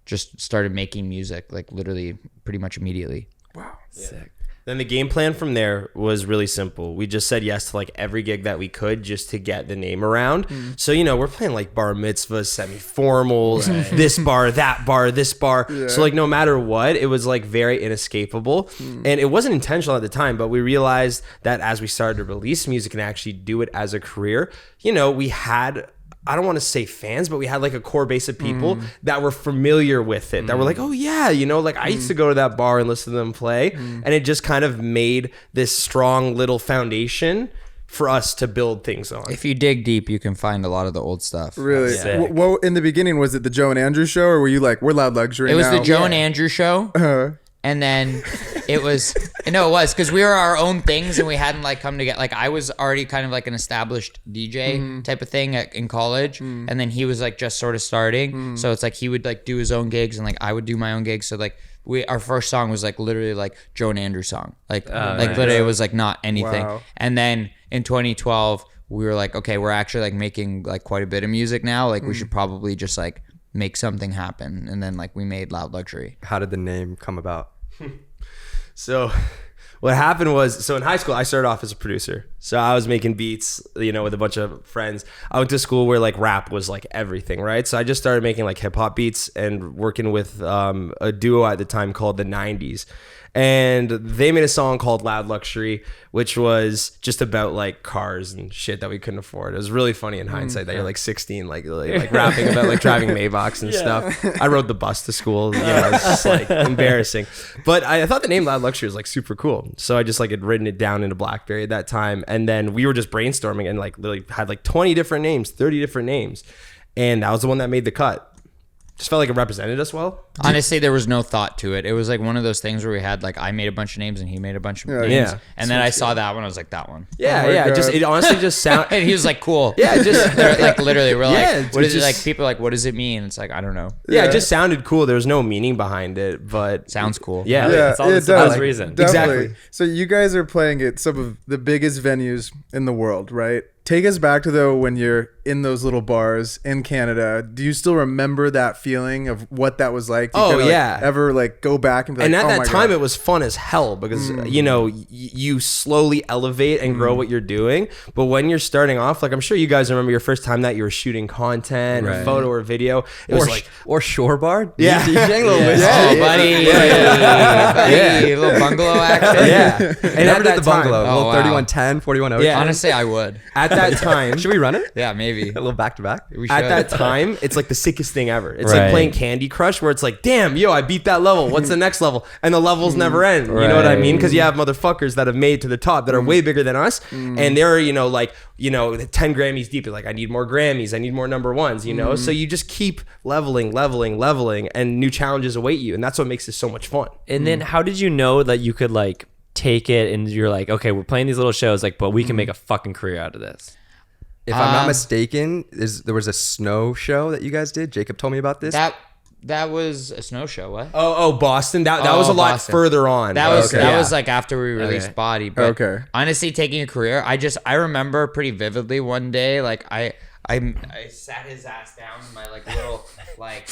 just started making music, like literally pretty much immediately. Wow. Sick. Then the game plan from there was really simple. We just said yes to like every gig that we could just to get the name around. So, you know, we're playing like bar mitzvahs, semi-formals, this bar, that bar, this bar. Yeah. So like no matter what, it was like very inescapable. And it wasn't intentional at the time, but we realized that as we started to release music and actually do it as a career, you know, we had, I don't want to say fans, but we had like a core base of people that were familiar with it, that were like, oh yeah, you know, like I used to go to that bar and listen to them play. And it just kind of made this strong little foundation for us to build things on. If you dig deep, you can find a lot of the old stuff. Really? Sick. Well, in the beginning, was it the Joe and Andrew show, or were you like, we're Loud Luxury It was now? the Joe and Andrew show. And then it was because we were our own things, and we hadn't like come together. Like I was already kind of like an established DJ type of thing in college, and then he was like just sort of starting. So it's like he would like do his own gigs, and like I would do my own gigs. So like our first song was like literally like Joe and Andrew song, like literally it was like not anything. Wow. And then in 2012 we were like, okay, we're actually like making like quite a bit of music now. Like we should probably just like make something happen. And then like we made Loud Luxury. How did the name come about? So what happened was, so in high school, I started off as a producer. So I was making beats, you know, with a bunch of friends. I went to school where like rap was like everything, right? So I just started making like hip hop beats and working with a duo at the time called the 90s. And they made a song called Loud Luxury, which was just about like cars and shit that we couldn't afford. It was really funny in hindsight that you're like 16, like rapping about like driving Maybachs and stuff. I rode the bus to school. You know, it's just like embarrassing. But I thought the name Loud Luxury was like super cool. So I just like had written it down into BlackBerry at that time. And then we were just brainstorming and like literally had like 20 different names, 30 different names. And that was the one that made the cut. Just felt like it represented us well. Honestly, there was no thought to it. It was like one of those things where we had like I made a bunch of names and he made a bunch of names. Yeah. And then I saw that one. I was like, that one. Yeah, Oh my God. It honestly just sounded. And he was like, cool. Yeah, just They're like literally, we're Yeah, like, what is it? just- Like people are like, what does it mean? It's like, I don't know. Yeah, it just sounded cool. There was no meaning behind it, but Sounds cool. yeah, It's all it the best does. reason. Definitely. Exactly. So you guys are playing at some of the biggest venues in the world, right? Take us back to though when you're in those little bars in Canada. Do you still remember that feeling of what that was like? Do you Oh, kinda, like, yeah. ever like go back and be like, and at oh that my time God. it was fun as hell because you know you slowly elevate and grow what you're doing, but when you're starting off, like I'm sure you guys remember your first time that you were shooting content or photo or video, it was like or shore bar. Yeah. DJing, little Oh, buddy. Buddy. Little bungalow action. yeah. And Never at did that the time, bungalow. Oh, Little wow. 3110, 41 Yeah. Honestly, I would. at that time Should we run it? Yeah, maybe. A little back to back. We should. at that time, it's like the sickest thing ever. It's Right. like playing Candy Crush where it's like, damn, yo, I beat that level. What's the next level? And the levels never end. You know what I mean? Because you have motherfuckers that have made to the top that are way bigger than us. And they're, you know, like, you know, 10 Grammys deep. It's like, I need more Grammys. I need more number ones, you know? So you just keep leveling, and new challenges await you. And that's what makes this so much fun. And then how did you know that you could like take it and you're like, okay, we're playing these little shows, like, but we can make a fucking career out of this? If I'm not mistaken, there was a snow show that you guys did. Jacob told me about this. That was a snow show. What? Oh, Boston. That was a lot Boston. further on. That was Yeah. like after we released Body. But Okay. honestly, taking a career, I remember pretty vividly one day, like I I sat his ass down in my like little like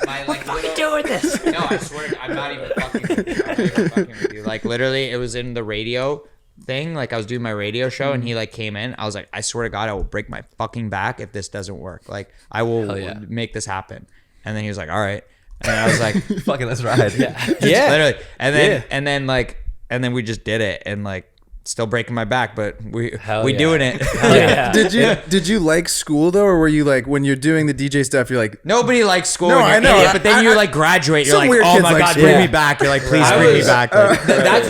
my like What are you doing this? No, I swear I'm not even fucking with you. I'm not even fucking with you. Like literally, it was in the radio thing. Like I was doing my radio show, and he like came in. I was like, I swear to God, I will break my fucking back if this doesn't work. Like I will make this happen. And then he was like, all right. And I was like, fucking let's ride. Yeah. Literally. And then we just did it, and like still breaking my back, but we doing it. Did you like school though, or were you like when you're doing the DJ stuff, you're like nobody likes school? No, I know. But then you like graduate. You're some like, weird oh kids my like God, school. bring me back. You're like, please bring me back. Like,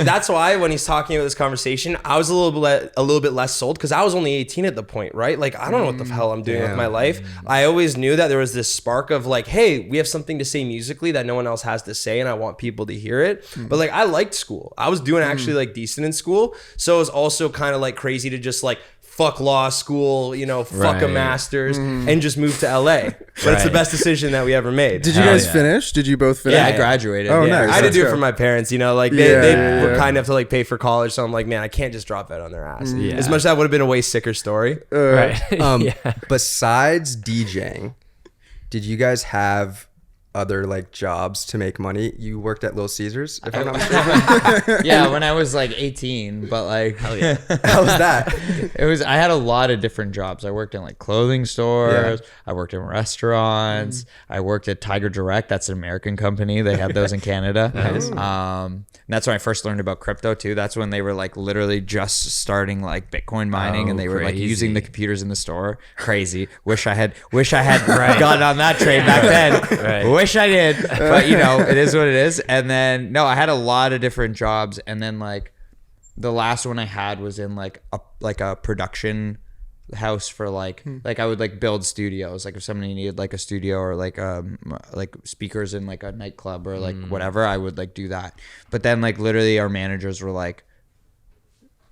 That's why when he's talking about this conversation, I was a little bit less sold because I was only 18 at the point, right? Like I don't know what the hell I'm doing with my life. I always knew that there was this spark of like, hey, we have something to say musically that no one else has to say, and I want people to hear it. But like I liked school. I was doing actually like decent in school, so it was also kind of like crazy to just like fuck law school, you know, fuck a master's and just move to LA. But it's the best decision that we ever made. Did you guys finish? Did you both finish? yeah, I graduated. Oh, yeah. nice. I had to do it Let's for go. my parents, you know, like they were kind enough to like pay for college. So I'm like, man, I can't just drop out on their ass. As much as that would have been a way sicker story. Right. Besides DJing, did you guys have other like jobs to make money? You worked at Little Caesars, if I'm not mistaken. Yeah, when I was like 18, but like, How was that? I had a lot of different jobs. I worked in like clothing stores. I worked in restaurants. I worked at Tiger Direct. That's an American company. They have those in Canada. Nice. And that's when I first learned about crypto too. That's when they were like literally just starting like Bitcoin mining, and they were like using the computers in the store. Crazy. Wish I had gotten on that train back then. Wish I did. But you know, it is what it is. And then I had a lot of different jobs, and then like the last one I had was in like a production house for like I would like build studios, like if somebody needed like a studio or like speakers in like a nightclub or like whatever, I would like do that. But then like literally our managers were like,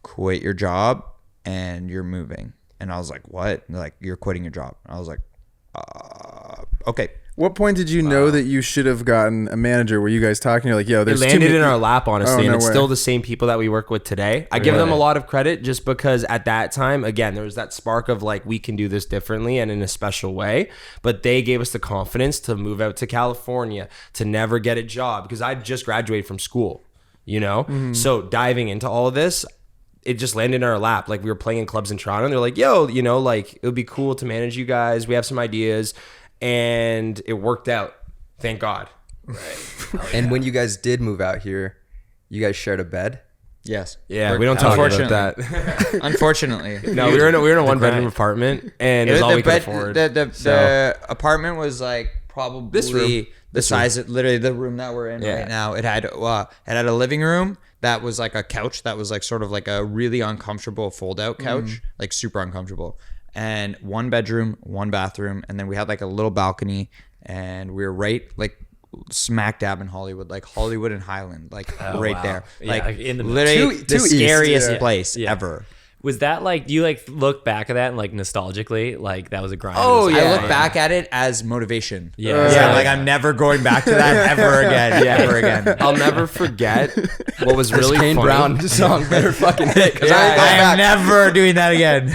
quit your job and you're moving. And I was like, what? And they're like, you're quitting your job. And I was like, okay. What point did you know that you should have gotten a manager? Were you guys talking? You're like, yo, It there's landed in our lap, honestly, and it's way. still the same people that we work with today. I give them a lot of credit just because at that time, again, there was that spark of like, we can do this differently and in a special way. But they gave us the confidence to move out to California, to never get a job, because I just graduated from school, you know? So diving into all of this, it just landed in our lap. Like we were playing in clubs in Toronto, and they're like, yo, you know, like it would be cool to manage you guys. We have some ideas. And it worked out. Thank God. Right. And when you guys did move out here, you guys shared a bed? Yes. Yeah, we don't talk about that. Unfortunately. No, we were in a one bedroom apartment, and it was all we could afford. The apartment was like probably the size of literally the room that we're in right now. It had a living room that was like a couch that was like sort of like a really uncomfortable fold out couch, like super uncomfortable. And one bedroom, one bathroom, and then we had like a little balcony, and we were right like smack dab in Hollywood, like Hollywood and Highland, like there, like in the literally the scariest east. place ever. Was that like, do you like look back at that and like nostalgically, like that was a grind? Oh yeah, I look back at it as motivation. Yeah. Like I'm never going back to that ever again. Ever again. I'll never forget what was really Kane funny. Brown song better fucking hit. I am never doing that again.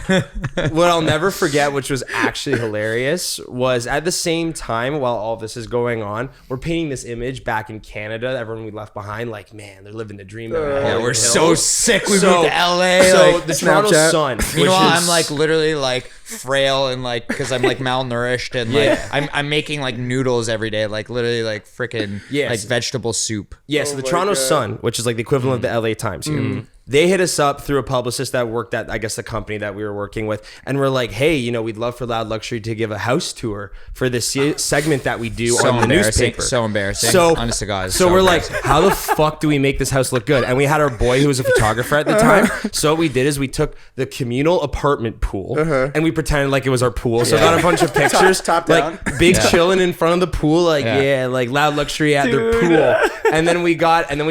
What I'll never forget, which was actually hilarious, was at the same time while all this is going on, we're painting this image back in Canada, everyone we left behind, like, man, they're living the dream. We're so sick. We moved to LA. So like, the Toronto Sun. Meanwhile, which I'm is- like literally like frail and like because I'm like malnourished and like I'm making like noodles every day, like literally like freaking like vegetable soup. Yeah, so the Toronto Sun, which is like the equivalent of the LA Times here, they hit us up through a publicist that worked at, I guess, the company that we were working with. And we're like, hey, you know, we'd love for Loud Luxury to give a house tour for this segment that we do on the newspaper. So embarrassing. So, honest to God. So we're like, how the fuck do we make this house look good? And we had our boy who was a photographer at the time. So what we did is we took the communal apartment pool and we pretended like it was our pool. So I got a bunch of pictures, top like down. big chilling in front of the pool, like like Loud Luxury at their pool. And then we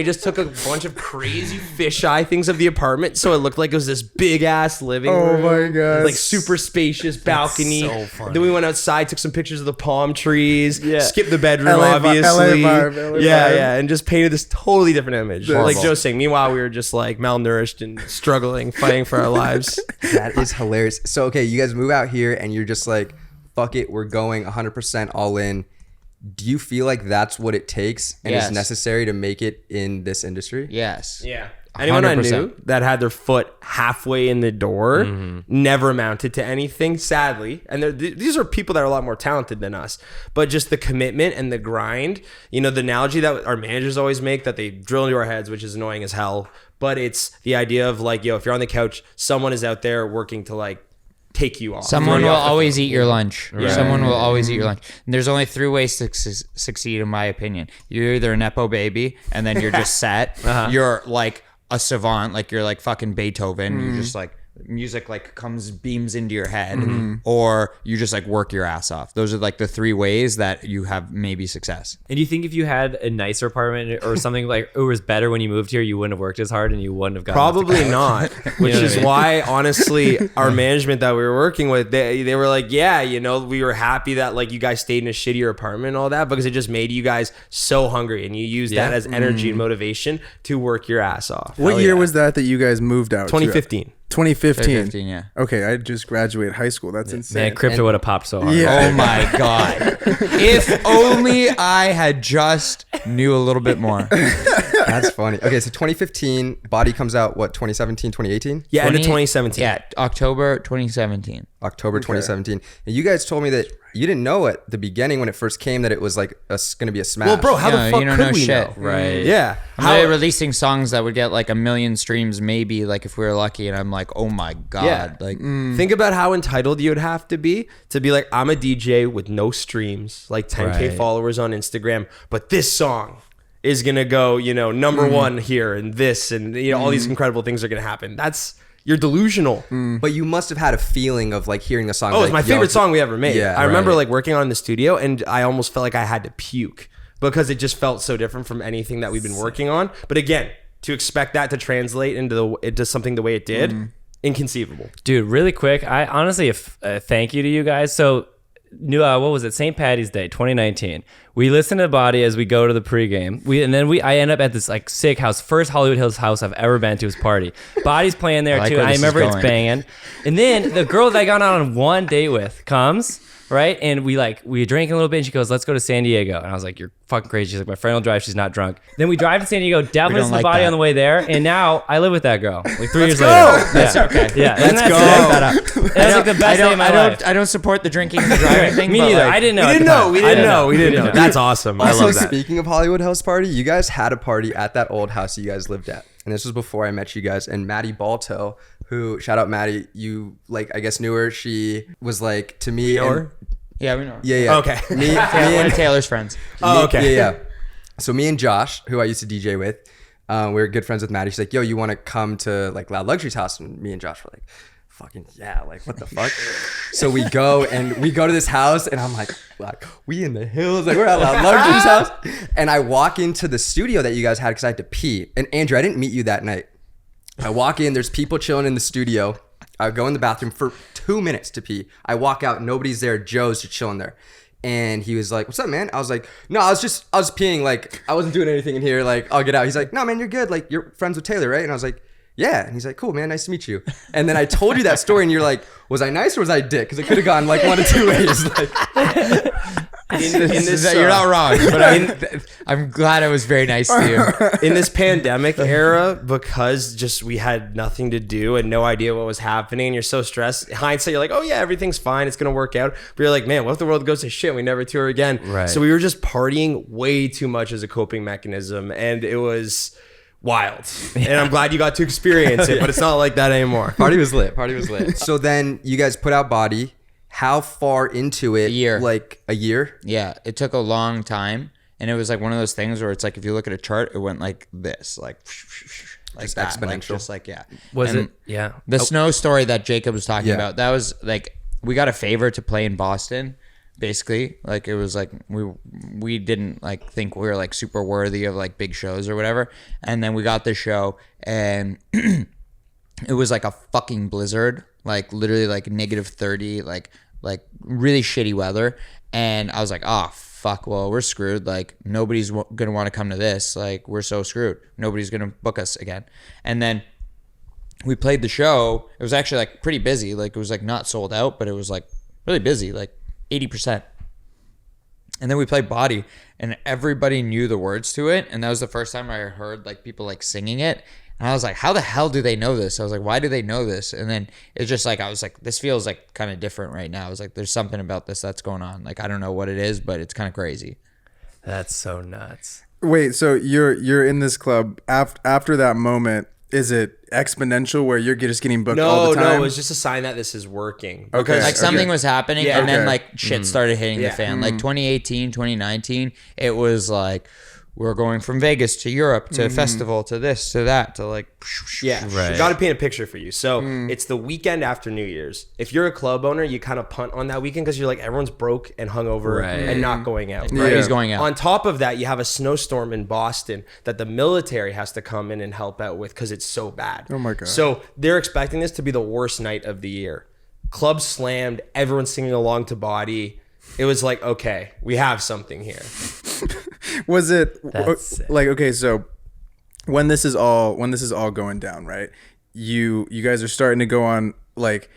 just took a bunch of crazy fisheye things of the apartment, so it looked like it was this big ass living room. Oh my god! Like super spacious balcony. so funny. Then we went outside, took some pictures of the palm trees, skipped the bedroom, LA obviously. vibe. Yeah, and just painted this totally different image. That's Like Joe's saying, meanwhile we were just like malnourished and struggling, fighting for our lives. That is hilarious. So okay, you guys move out here and you're just like, fuck it, we're going 100% all in. Do you feel like that's what it takes and is necessary to make it in this industry? Yes. Yeah. Anyone 100%. I knew that had their foot halfway in the door never amounted to anything, sadly. And these are people that are a lot more talented than us. But just the commitment and the grind, you know, the analogy that our managers always make that they drill into our heads, which is annoying as hell. But it's the idea of like, yo, if you're on the couch, someone is out there working to like take you off. Someone will always eat your lunch. Right. Someone will always eat your lunch. And there's only 3 ways to succeed, in my opinion. You're either a Nepo baby, and then you're just set. You're like a savant, like you're like fucking Beethoven. You're just like, music like beams into your head, or you just like work your ass off. Those are like the 3 ways that you have maybe success. And do you think if you had a nicer apartment or something like it was better when you moved here, you wouldn't have worked as hard and you wouldn't have gotten probably not, which is why honestly our management that we were working with, they were like, yeah, you know, we were happy that like you guys stayed in a shittier apartment and all that, because it just made you guys so hungry and you used that as energy and motivation to work your ass off. What year was that you guys moved out? 2015. 2015. Yeah. Okay, I just graduated high school. That's insane. Man, crypto would have popped so hard. Yeah. Oh my God. If only I had just knew a little bit more. That's funny. Okay, so 2015, Body comes out, what, 2017, 2018? Yeah, end of 2017. Yeah, October 2017. October 2017. And you guys told me that you didn't know at the beginning when it first came that it was like going to be a smash. Well, bro, how the fuck could we know? Right. Yeah. They're releasing songs that would get like 1 million streams maybe, like if we were lucky, and I'm like, oh my God. Yeah. Like, think about how entitled you'd have to be like, I'm a DJ with no streams, like 10K followers on Instagram, but this song is going to go, you know, number 1 here and this, and you know, all these incredible things are going to happen. You're delusional. But you must have had a feeling of like hearing the song. Oh, it's my favorite song we ever made. Yeah, I remember like working on in the studio and I almost felt like I had to puke because it just felt so different from anything that we've been working on. But again, to expect that to translate into something the way it did, inconceivable. Dude, really quick, I honestly thank you to you guys. So what was it? St. Patty's Day, 2019. We listen to Body as we go to the pregame. I end up at this like sick house, first Hollywood Hills house I've ever been to. His party. Body's playing there too. I remember it's banging. And then the girl that I got on 1 date with comes, right? And we drank a little bit and she goes, let's go to San Diego. And I was like, you're fucking crazy. She's like, my friend will drive. She's not drunk. Then we drive to San Diego, definitely listen to Body on the way there. And now I live with that girl like 3 years later. That's okay. Yeah. Let's go. That's like the best day of my life. I don't support the drinking and the driving thing. Me neither. Like, I didn't know. We didn't know. That's awesome. I love that. Speaking of Hollywood House Party, you guys had a party at that old house you guys lived at. And this was before I met you guys. And Maddie Balto, who, shout out Maddie, you like, I guess knew her. She was like, to me. Yeah, we know. Yeah. Okay. Me and Taylor's friends. Oh, okay. Yeah. So me and Josh, who I used to DJ with, we were good friends with Maddie. She's like, yo, you want to come to like Loud Luxury's house? And me and Josh were like, fucking yeah, like what the fuck? So we go to this house and I'm like, we in the hills, like we're at Loud Luxury's house. And I walk into the studio that you guys had because I had to pee. And Andrew, I didn't meet you that night. I walk in, there's people chilling in the studio. I go in the bathroom for 2 minutes to pee. I walk out, nobody's there. Joe's just chilling there. And he was like, what's up, man? I was like, no, I was peeing. Like, I wasn't doing anything in here. Like, I'll get out. He's like, no, man, you're good. Like, you're friends with Taylor, right? And I was like, yeah. And he's like, cool, man. Nice to meet you. And then I told you that story and you're like, was I nice or was I a dick? Because it could have gone like 1 of 2 ways. Like, in this, you're not wrong, but I'm glad I was very nice to you. In this pandemic era, because just we had nothing to do and no idea what was happening, you're so stressed. Hindsight, you're like, oh yeah, everything's fine, it's gonna work out. But you're like, man, what if the world goes to shit and we never tour again? Right. So we were just partying way too much as a coping mechanism, and it was wild. And I'm glad you got to experience it, but it's not like that anymore. Party was lit. So then you guys put out Body. How far into it? A year. Like a year? Yeah, it took a long time, and it was like one of those things where it's like if you look at a chart, it went like this, like Just that, exponential. like, just like yeah. Was And it? Yeah. the snow story that Jacob was talking Yeah. about? That was like we got a favor to play in Boston. Basically, like it was like we didn't like think we were like super worthy of like big shows or whatever, and then we got this show and it was like a fucking blizzard, like literally like -30, like really shitty weather, and I was like, oh fuck, well we're screwed, like nobody's gonna want to come to this, like we're so screwed, nobody's gonna book us again. And then we played the show. It was actually like pretty busy. Like it was like not sold out, but it was like really busy, like 80%. And then we played Body, and everybody knew the words to it. And that was the first time I heard like people like singing it. And I was like, how the hell do they know this? I was like, why do they know this? And then it's just like, I was like, this feels like kind of different right now. I was like, there's something about this that's going on. Like, I don't know what it is, but it's kind of crazy. That's so nuts. Wait, so you're in this club after that moment. Is it exponential where you're just getting booked all the time? No, it was just a sign that this is working. Okay. Like something was happening, and then like shit started hitting the Yeah. fan. Like 2018, 2019, it was like, we're going from Vegas to Europe to a festival to this to that to like. Yeah, Right. Got to paint a picture for you. So it's the weekend after New Year's. If you're a club owner, you kind of punt on that weekend because you're like, everyone's broke and hungover Right. and not going out. Yeah. Right? He's going out. On top of that, you have a snowstorm in Boston that the military has to come in and help out with because it's so bad. Oh my God. So they're expecting this to be the worst night of the year. Clubs slammed, everyone's singing along to Body. It was like, okay, we have something here. Was it That's sick. like, okay, so when this is all going down, right? You guys are starting to go on, like,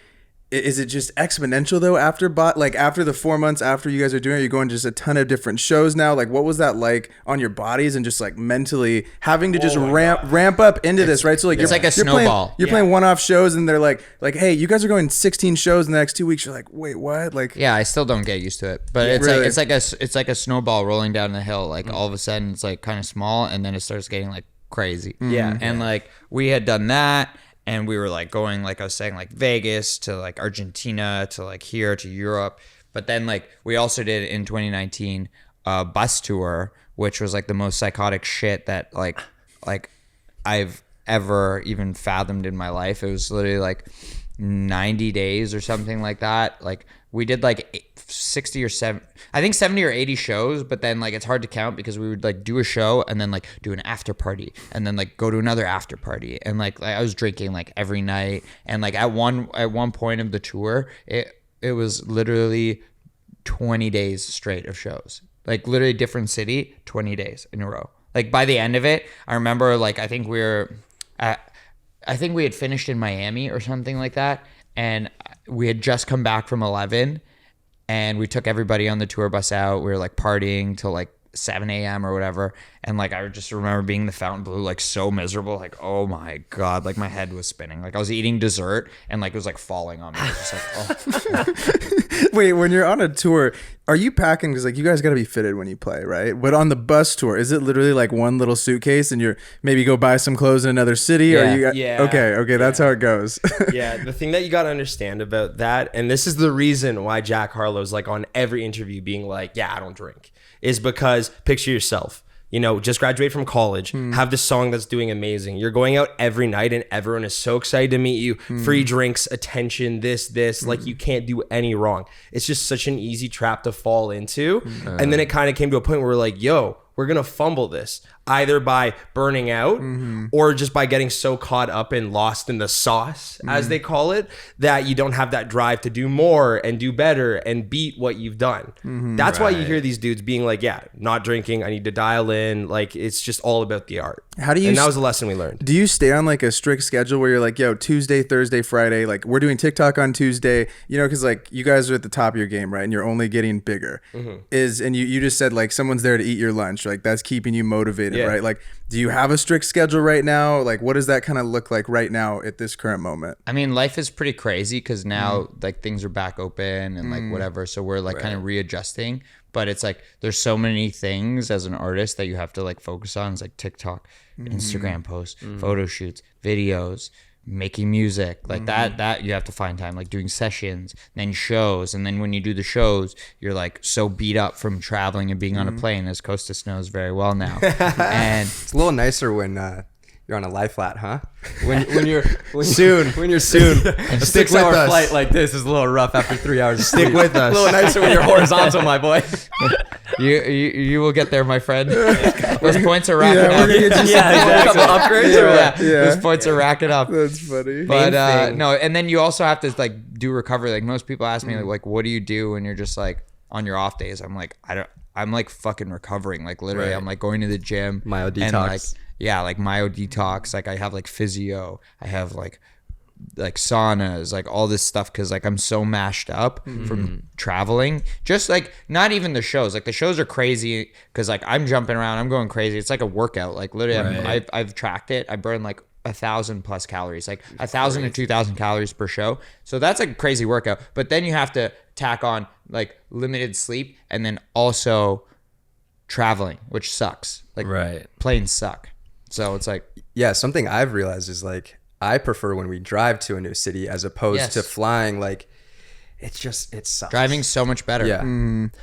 is it just exponential though after after the 4 months after you guys are doing it, you're going to just a ton of different shows now? Like, what was that like on your bodies and just like mentally having to just ramp up into this, right? So like, It's like a you're snowball. You're playing one-off shows and they're like, hey, you guys are going 16 shows in the next 2 weeks. You're like, wait, what? Like, Yeah, I still don't get used to it, but it's Really? like it's like a snowball rolling down the hill. Like all of a sudden, it's like kind of small, and then it starts getting like crazy. Yeah. and like we had done that, and we were like going, like I was saying, like Vegas to like Argentina to like here to Europe. But then like we also did in 2019 a bus tour, which was like the most psychotic shit that like I've ever even fathomed in my life. It was literally like 90 days or something like that. Like we did like 60 or 70, I think 70 or 80 shows, but then like it's hard to count because we would like do a show and then like do an after party and then like go to another after party, and like I was drinking like every night, and like at one point of the tour it was literally 20 days straight of shows, like literally different city 20 days in a row. Like by the end of it, I remember like I think we had finished in Miami or something like that, and we had just come back from 11, and we took everybody on the tour bus out. We were like partying till like 7 a.m. or whatever, and like I just remember being in the Fountain Blue like so miserable, like oh my god, like my head was spinning, like I was eating dessert and like it was like falling on me. I was just like oh. wait, when you're on a tour, are you packing? Because like you guys got to be fitted when you play, right? But on the bus tour, is it literally like one little suitcase and you're maybe go buy some clothes in another city? Yeah. Or you got, Yeah. Okay, that's how it goes. Yeah, the thing that you got to understand about that, and this is the reason why Jack Harlow's like on every interview being like, yeah, I don't drink, is because picture yourself, you know, just graduate from college, have this song that's doing amazing. You're going out every night and everyone is so excited to meet you. Free drinks, attention, this, like you can't do any wrong. It's just such an easy trap to fall into. And then it kind of came to a point where we're like, yo, we're going to fumble this either by burning out or just by getting so caught up and lost in the sauce, as they call it, that you don't have that drive to do more and do better and beat what you've done. That's why you hear these dudes being like, yeah, not drinking, I need to dial in. Like, it's just all about the art. How do you And that was a lesson we learned. Do you stay on like a strict schedule where you're like, yo, Tuesday, Thursday, Friday, like we're doing TikTok on Tuesday, you know, because like you guys are at the top of your game, right? And you're only getting bigger. And you just said like someone's there to eat your lunch, like that's keeping you motivated, Yeah. right? Like, do you have a strict schedule right now? Like, what does that kind of look like right now at this current moment? I mean, life is pretty crazy because now like things are back open and like whatever. So we're like kind of readjusting, but it's like there's so many things as an artist that you have to like focus on. It's like TikTok, Instagram posts, photo shoots, videos, making music, like that you have to find time, like doing sessions, then shows, and then when you do the shows you're like so beat up from traveling and being on a plane, as Kostas knows very well now. And It's a little nicer when you're on a lie flat, huh? When you're Soon. when you're soon. A Stick 6-hour with us. flight like this is a little rough after 3 hours. Of Stick sleep. with us. A little nicer when you're horizontal, my boy. you will get there, my friend. Those points are racking Yeah, up. we're gonna get you A couple upgrades or what? Those points are racking up. That's funny. But thing. no, and then you also have to like do recovery. Like most people ask me like what do you do when you're just like on your off days? I'm like, I'm like fucking recovering. Like literally, Right. I'm like going to the gym. Myo And detox. like, yeah, like myo detox. Like I have like physio. I have like saunas, like all this stuff, because like I'm so mashed up from traveling. Just like not even the shows. Like the shows are crazy because like I'm jumping around, I'm going crazy. It's like a workout. Like literally, I've tracked it. I burn like 1,000 plus calories, like 1,000 to 2,000 calories per show. So that's a crazy workout. But then you have to tack on like limited sleep and then also traveling, which sucks. Like planes suck. So it's like, yeah, something I've realized is like I prefer when we drive to a new city as opposed to flying. Like it sucks. driving's so much better. Yeah.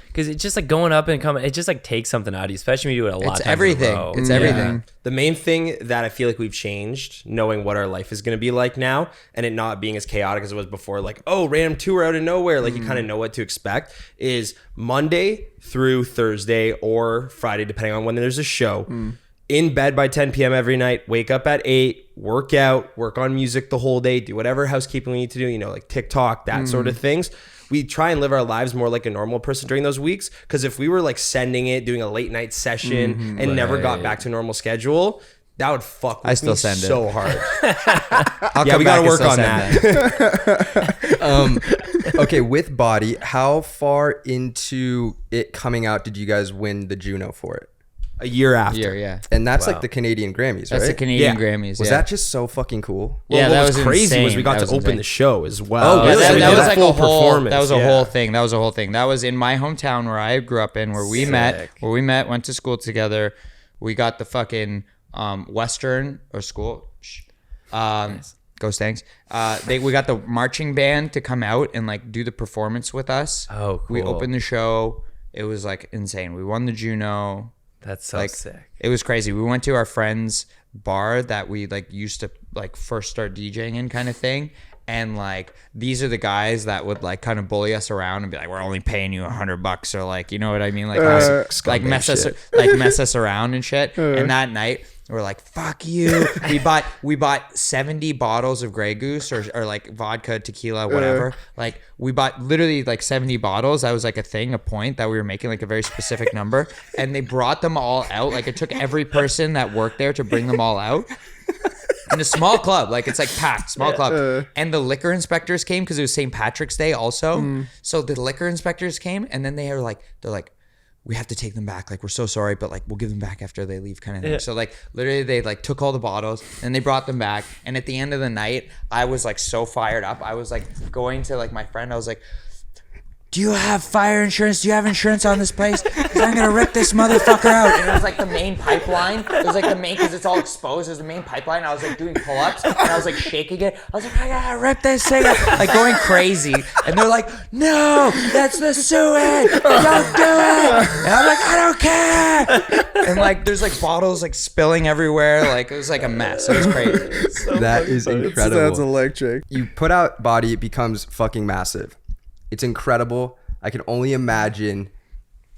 Because it's just like going up and coming. It just like takes something out of you, especially when you do it a lot. It's of times everything. in a row. It's everything. The main thing that I feel like we've changed, knowing what our life is going to be like now, and it not being as chaotic as it was before, like, oh, random tour out of nowhere, like you kind of know what to expect, is Monday through Thursday or Friday, depending on when there's a show. In bed by 10 p.m. every night, wake up at 8, work out, work on music the whole day, do whatever housekeeping we need to do, like TikTok, that sort of things. We try and live our lives more like a normal person during those weeks, because if we were like sending it, doing a late night session and never got back to a normal schedule, that would fuck with me so hard. Yeah, we got to work on that. Okay, with Body, how far into it coming out did you guys win the Juno for it? A year after. Yeah. And that's like the Canadian Grammys, right? That's the Canadian Yeah. Grammys. Was yeah. that just so fucking cool? Well, Yeah, what that was was crazy was insane. we got That to was open insane. the show as well. Oh, really? Yeah, So that we was did like full a whole. performance. That was a Yeah. whole thing. That was a whole thing. That was in my hometown where I grew up in, where we met. Went to school together. We got the fucking Western or school. Go Stanks. We got the marching band to come out and like do the performance with us. Oh, cool. We opened the show. It was like insane. We won the Juno. That's so Like sick. it was crazy. We went to our friend's bar that we like used to like first start DJing in, kind of thing. And like these are the guys that would like kind of bully us around and be like, "We're only paying you $100," or like, you know what I mean? Like mess us around and shit. And that night we're like, "Fuck you!" We bought 70 bottles of Grey Goose or like vodka, tequila, whatever. Like we bought literally like 70 bottles. That was like a point that we were making, like a very specific number. And they brought them all out. Like it took every person that worked there to bring them all out. In a small club, like it's like packed, small club. And the liquor inspectors came because it was St. Patrick's Day also. So the liquor inspectors came, and then they're like, we have to take them back. Like, we're so sorry, but like we'll give them back after they leave, kind of thing. So like literally they like took all the bottles and they brought them back. And at the end of the night, I was like so fired up. I was like going to like my friend. I was like, "Do you have fire insurance? Do you have insurance on this place? Because I'm going to rip this motherfucker out." And it was like the main pipeline. It was like the main, because it's all exposed. It was the main pipeline. I was like doing pull-ups and I was like shaking it. I was like, "I got to rip this thing out." Like going crazy. And they're like, "No, that's the sewage. Don't do it." And I'm like, "I don't care." And like there's like bottles like spilling everywhere. Like it was like a mess. It was crazy. That is incredible. Sounds electric. You put out Body, it becomes fucking massive. It's incredible. I can only imagine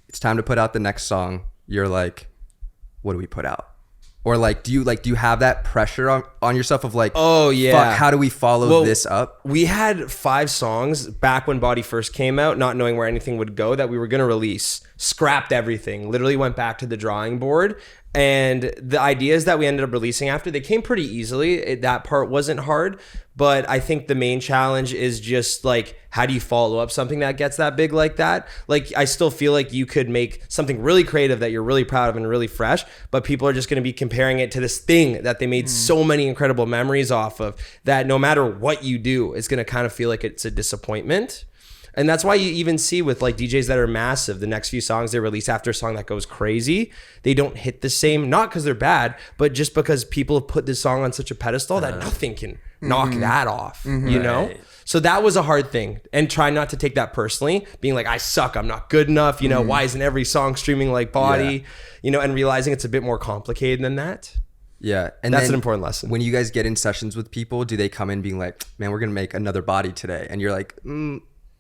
it's time to put out the next song. You're like, what do we put out? Or like, do you have that pressure on yourself of like, oh yeah, fuck, how do we follow this up? We had 5 songs back when Body first came out, not knowing where anything would go, that we were going to release. Scrapped everything, literally went back to the drawing board. And the ideas that we ended up releasing after, they came pretty easily. That part wasn't hard. But I think the main challenge is just like, how do you follow up something that gets that big like that? Like, I still feel like you could make something really creative that you're really proud of and really fresh, but people are just going to be comparing it to this thing that they made so many incredible memories off of, that no matter what you do, it's going to kind of feel like it's a disappointment. And that's why you even see with like DJs that are massive, the next few songs they release after a song that goes crazy, they don't hit the same, not because they're bad, but just because people have put this song on such a pedestal that nothing can knock that off, you know? So that was a hard thing. And try not to take that personally, being like, I suck, I'm not good enough, you know, why isn't every song streaming like Body, you know, and realizing it's a bit more complicated than that. Yeah. And That's then an important lesson. When you guys get in sessions with people, do they come in being like, man, we're going to make another Body today? And you're like,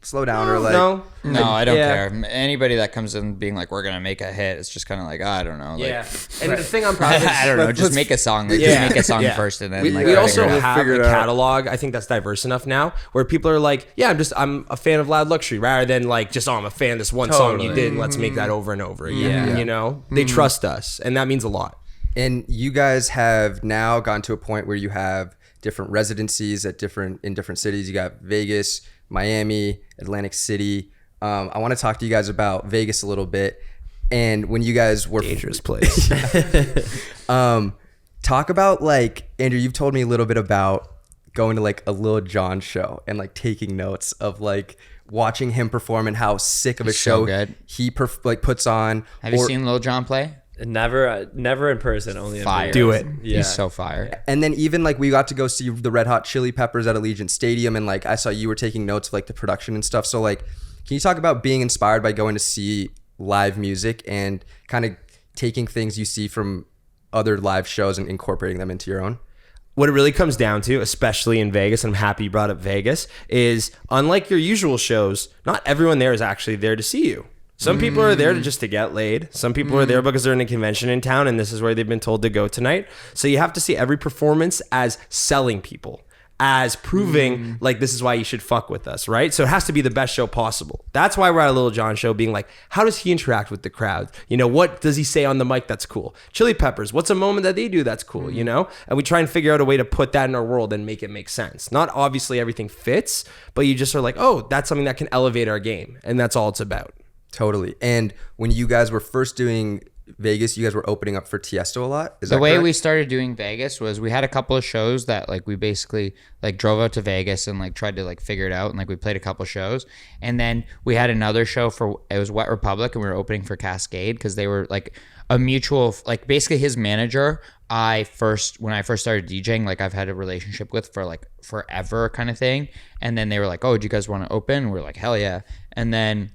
slow down or like No. No, I don't care. Anybody that comes in being like, we're gonna make a hit, it's just kind of like, I don't know. Like, Yeah. And the thing I'm proud of is I don't know. Just make a song. Like, just make a song first, and then we also figure it out. have a catalog. I think that's diverse enough now, where people are like, "Yeah, I'm a fan of Loud Luxury," rather than like, "Just I'm a fan of this one song you did. And let's make that over and over again." You know, they trust us, and that means a lot. And you guys have now gotten to a point where you have different residencies in different cities. You got Vegas, Miami, Atlantic City. I want to talk to you guys about Vegas a little bit. And when you guys were Dangerous place. talk about like, Andrew, you've told me a little bit about going to like a Lil Jon show and like taking notes of like watching him perform and how sick of a show he puts on. Have you seen Lil Jon play? Never in person, only in Fire. Do it. Yeah. He's so fire. And then even like we got to go see the Red Hot Chili Peppers at Allegiant Stadium, and like I saw you were taking notes of like the production and stuff. So like, can you talk about being inspired by going to see live music and kind of taking things you see from other live shows and incorporating them into your own? What it really comes down to, especially in Vegas, and I'm happy you brought up Vegas, is unlike your usual shows, not everyone there is actually there to see you. Some people are there just to get laid. Some people are there because they're in a convention in town and this is where they've been told to go tonight. So you have to see every performance as selling people, as proving like this is why you should fuck with us, right? So it has to be the best show possible. That's why we're at a Lil Jon show being like, how does he interact with the crowd? You know, what does he say on the mic that's cool? Chili Peppers, what's a moment that they do that's cool, you know? And we try and figure out a way to put that in our world and make it make sense. Not obviously everything fits, but you just are like, oh, that's something that can elevate our game. And that's all it's about. Totally. And when you guys were first doing Vegas, you guys were opening up for Tiesto a lot. Is that the way correct? we started doing Vegas was we had a couple of shows that like we basically like drove out to Vegas and like tried to like figure it out, and like we played a couple shows, and then we had another show for it was Wet Republic, and we were opening for Cascade because they were like a mutual, like basically his manager. When I first started DJing, like I've had a relationship with for like forever kind of thing, and then they were like, oh, do you guys want to open? We're like, hell yeah. And then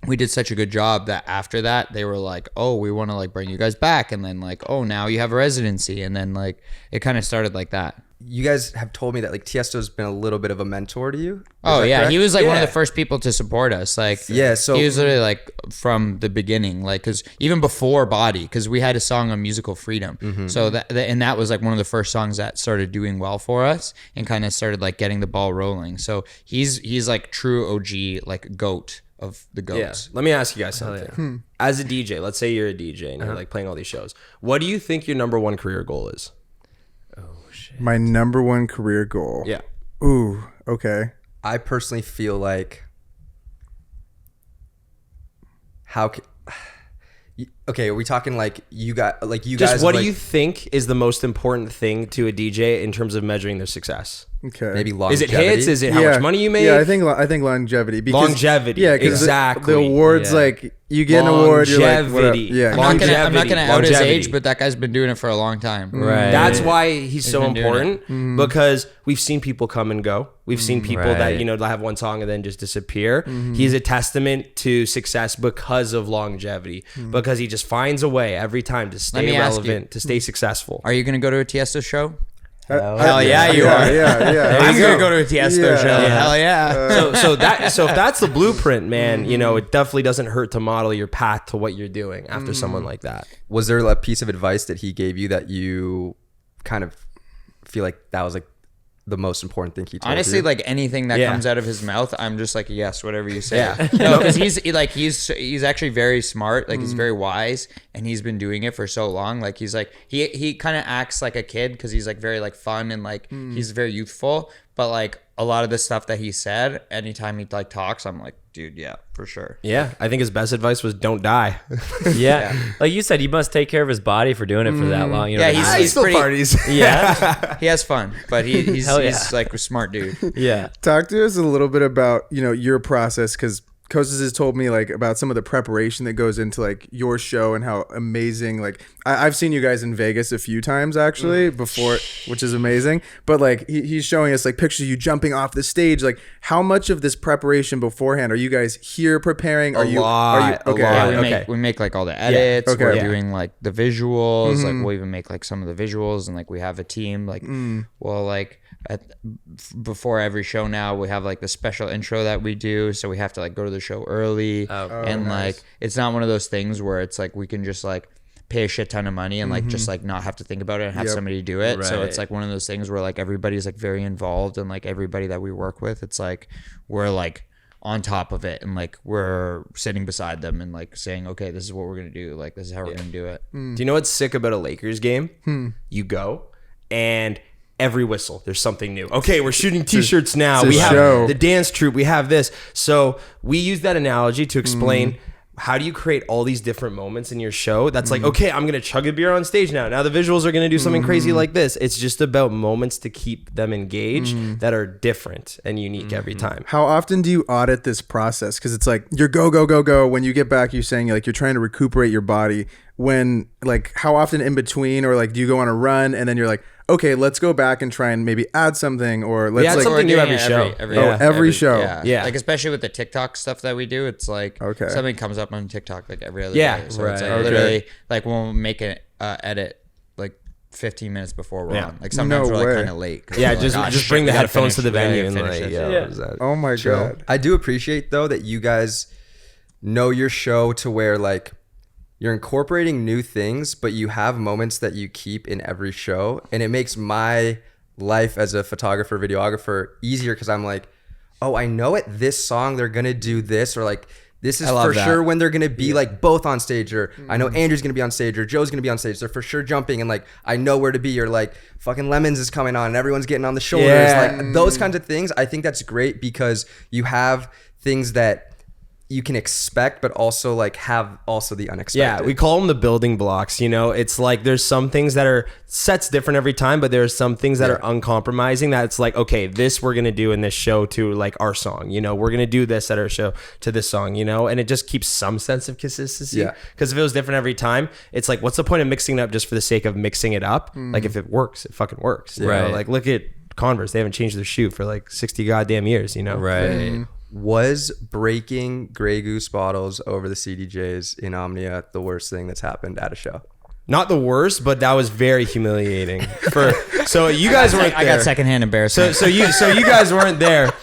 we did such a good job that after that they were like, oh, we want to like bring you guys back, and then like, oh, now you have a residency, and then like it kind of started like that. You guys have told me that like Tiesto's been a little bit of a mentor to you. Oh yeah, correct? he was like one of the first people to support us. Like so he was literally like from the beginning, like because even before Body, because we had a song on Musical Freedom, so that was like one of the first songs that started doing well for us and kind of started like getting the ball rolling. So he's like true OG, like GOAT of the goats. Yeah. Let me ask you guys something. As a DJ, let's say you're a DJ and you're like playing all these shows. What do you think your number one career goal is? My number one career goal. Yeah. Ooh, okay. I personally feel like okay, are we talking like you guys Just what like, do you think is the most important thing to a DJ in terms of measuring their success? Okay. maybe Is longevity? it hits? Is it how much money you made? Yeah, I think longevity. Because, Longevity, Yeah, because exactly. the awards, like you get an award, you're like, whatever. Longevity. Yeah. I'm not gonna out his Longevity. age, but that guy's been doing it for a long time. Right. That's why he's so been doing important because we've seen people come and go. We've seen people that, Right. you know, have one song and then just disappear. He's a testament to success because of longevity, because he just finds a way every time to stay me ask you. relevant, to stay successful. Are you gonna go to a Tiesto show? Hell yeah, you are. Yeah. I'm gonna go to a Tiesto show. Yeah. Hell yeah. So if that's the blueprint, man, you know, it definitely doesn't hurt to model your path to what you're doing after someone like that. Was there a piece of advice that he gave you that you kind of feel like that was like the most important thing he told Honestly, you? like anything that Yeah. comes out of his mouth, I'm just like, yes, whatever you say. Yeah. No, because he's actually very smart. Like he's very wise, and he's been doing it for so long. Like he's like he kind of acts like a kid because he's like very like fun and like he's very youthful. But like a lot of the stuff that he said, anytime he like talks, I'm like, dude, yeah, for sure. Yeah, I think his best advice was don't die. Yeah. Like you said, he must take care of his body for doing it for that long. You know, Yeah, he's still pretty- parties. yeah. He has fun, but he's Hell yeah. like a smart dude. Yeah. Talk to us a little bit about, you know, your process, because Kostas has told me like about some of the preparation that goes into like your show and how amazing. Like I've seen you guys in Vegas a few times actually before, which is amazing. But like he's showing us like pictures of you jumping off the stage. Like how much of this preparation beforehand are you guys here preparing? Are you okay? Yeah, we make like all the edits. Okay. We're doing like the visuals. Like we'll even make like some of the visuals, and like we have a team. Like well, like before every show now we have like the special intro that we do, so we have to like go to the show early. And nice. Like it's not one of those things where it's like we can just like pay a shit ton of money and like just like not have to think about it and have somebody do it. Right. So it's like one of those things where like everybody's like very involved, and like everybody that we work with, it's like we're like on top of it, and like we're sitting beside them and like saying, okay, this is what we're gonna do, like this is how we're gonna do it. Do you know what's sick about a Lakers game? You go and every whistle there's something new. Okay, we're shooting t-shirts now. We have the dance troupe, we have this. So we use that analogy to explain how do you create all these different moments in your show that's like, okay, I'm gonna chug a beer on stage now the visuals are gonna do something crazy like this. It's just about moments to keep them engaged that are different and unique every time. How often do you audit this process? Because it's like you're go when you get back, you're saying like you're trying to recuperate your body. When like how often in between, or like do you go on a run and then you're like, okay, let's go back and try and maybe add something, or let's add like something new every show. Every show. Yeah. Like especially with the TikTok stuff that we do, it's like something comes up on TikTok like every other day. So it's like literally like we'll make an edit like 15 minutes before we're on. Like sometimes we're like kind of late. Yeah, just bring the headphones to the venue and like, oh my God. I do appreciate though that you guys know your show to where like you're incorporating new things, but you have moments that you keep in every show. And it makes my life as a photographer, videographer easier, because I'm like, oh, I know at this song they're going to do this, or like this is for sure when they're going to be like both on stage, or I know Andrew's going to be on stage, or Joe's going to be on stage. They're for sure jumping, and like I know where to be, or like fucking Lemons is coming on and everyone's getting on the shoulders. Like those kinds of things. I think that's great because you have things that you can expect, but also like have also the unexpected. Yeah, we call them the building blocks. You know, it's like there's some things that are sets different every time, but there's some things that are uncompromising. That it's like, okay, this we're gonna do in this show to like our song. You know, we're gonna do this at our show to this song. You know, and it just keeps some sense of consistency. Yeah. Because if it was different every time, it's like, what's the point of mixing it up just for the sake of mixing it up? Like if it works, it fucking works. You know? Like look at Converse; they haven't changed their shoe for like 60 goddamn years. You know, Was breaking Grey Goose bottles over the CDJs in Omnia the worst thing that's happened at a show? Not the worst, but that was very humiliating. So you guys weren't there. I got secondhand embarrassment. So you guys weren't there,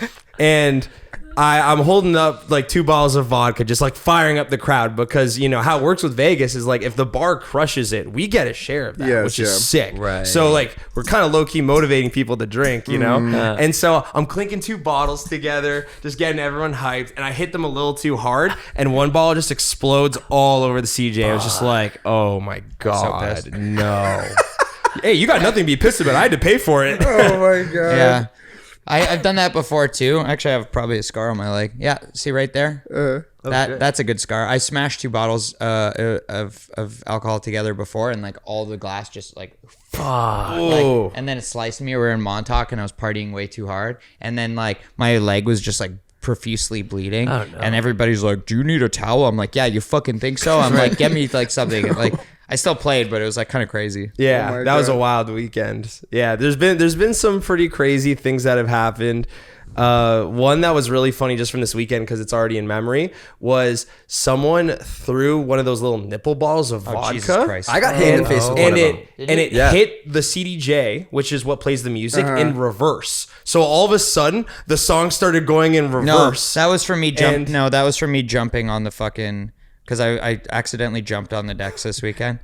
and I'm holding up like 2 bottles of vodka, just like firing up the crowd, because you know how it works with Vegas is like if the bar crushes it, we get a share of that, which is sick. Right. So like we're kind of low key motivating people to drink, you know. And so I'm clinking 2 bottles together, just getting everyone hyped, and I hit them a little too hard, and one bottle just explodes all over the CJ. I was just like, oh my God, so no. Hey, you got nothing to be pissed about. I had to pay for it. Oh my God. Yeah. I've done that before too. Actually, I have probably a scar on my leg. Yeah, see right there? That's a good scar. I smashed 2 bottles of alcohol together before, and like all the glass just like, like, and then it sliced me. We were in Montauk, and I was partying way too hard, and then like my leg was just like profusely bleeding, and everybody's like, "Do you need a towel?" I'm like, "Yeah, you fucking think so?" I'm like, "Get me like something." And, like I still played, but it was like kind of crazy. Yeah, that was a wild weekend. Yeah, there's been some pretty crazy things that have happened. One that was really funny just from this weekend, because it's already in memory, was someone threw one of those little nipple balls of vodka. Jesus Christ. I got hit in the face with one of them. And it hit the CDJ, which is what plays the music, in reverse. So all of a sudden, the song started going in reverse. No, that was from me that was from me jumping on the fucking... Because I accidentally jumped on the decks this weekend.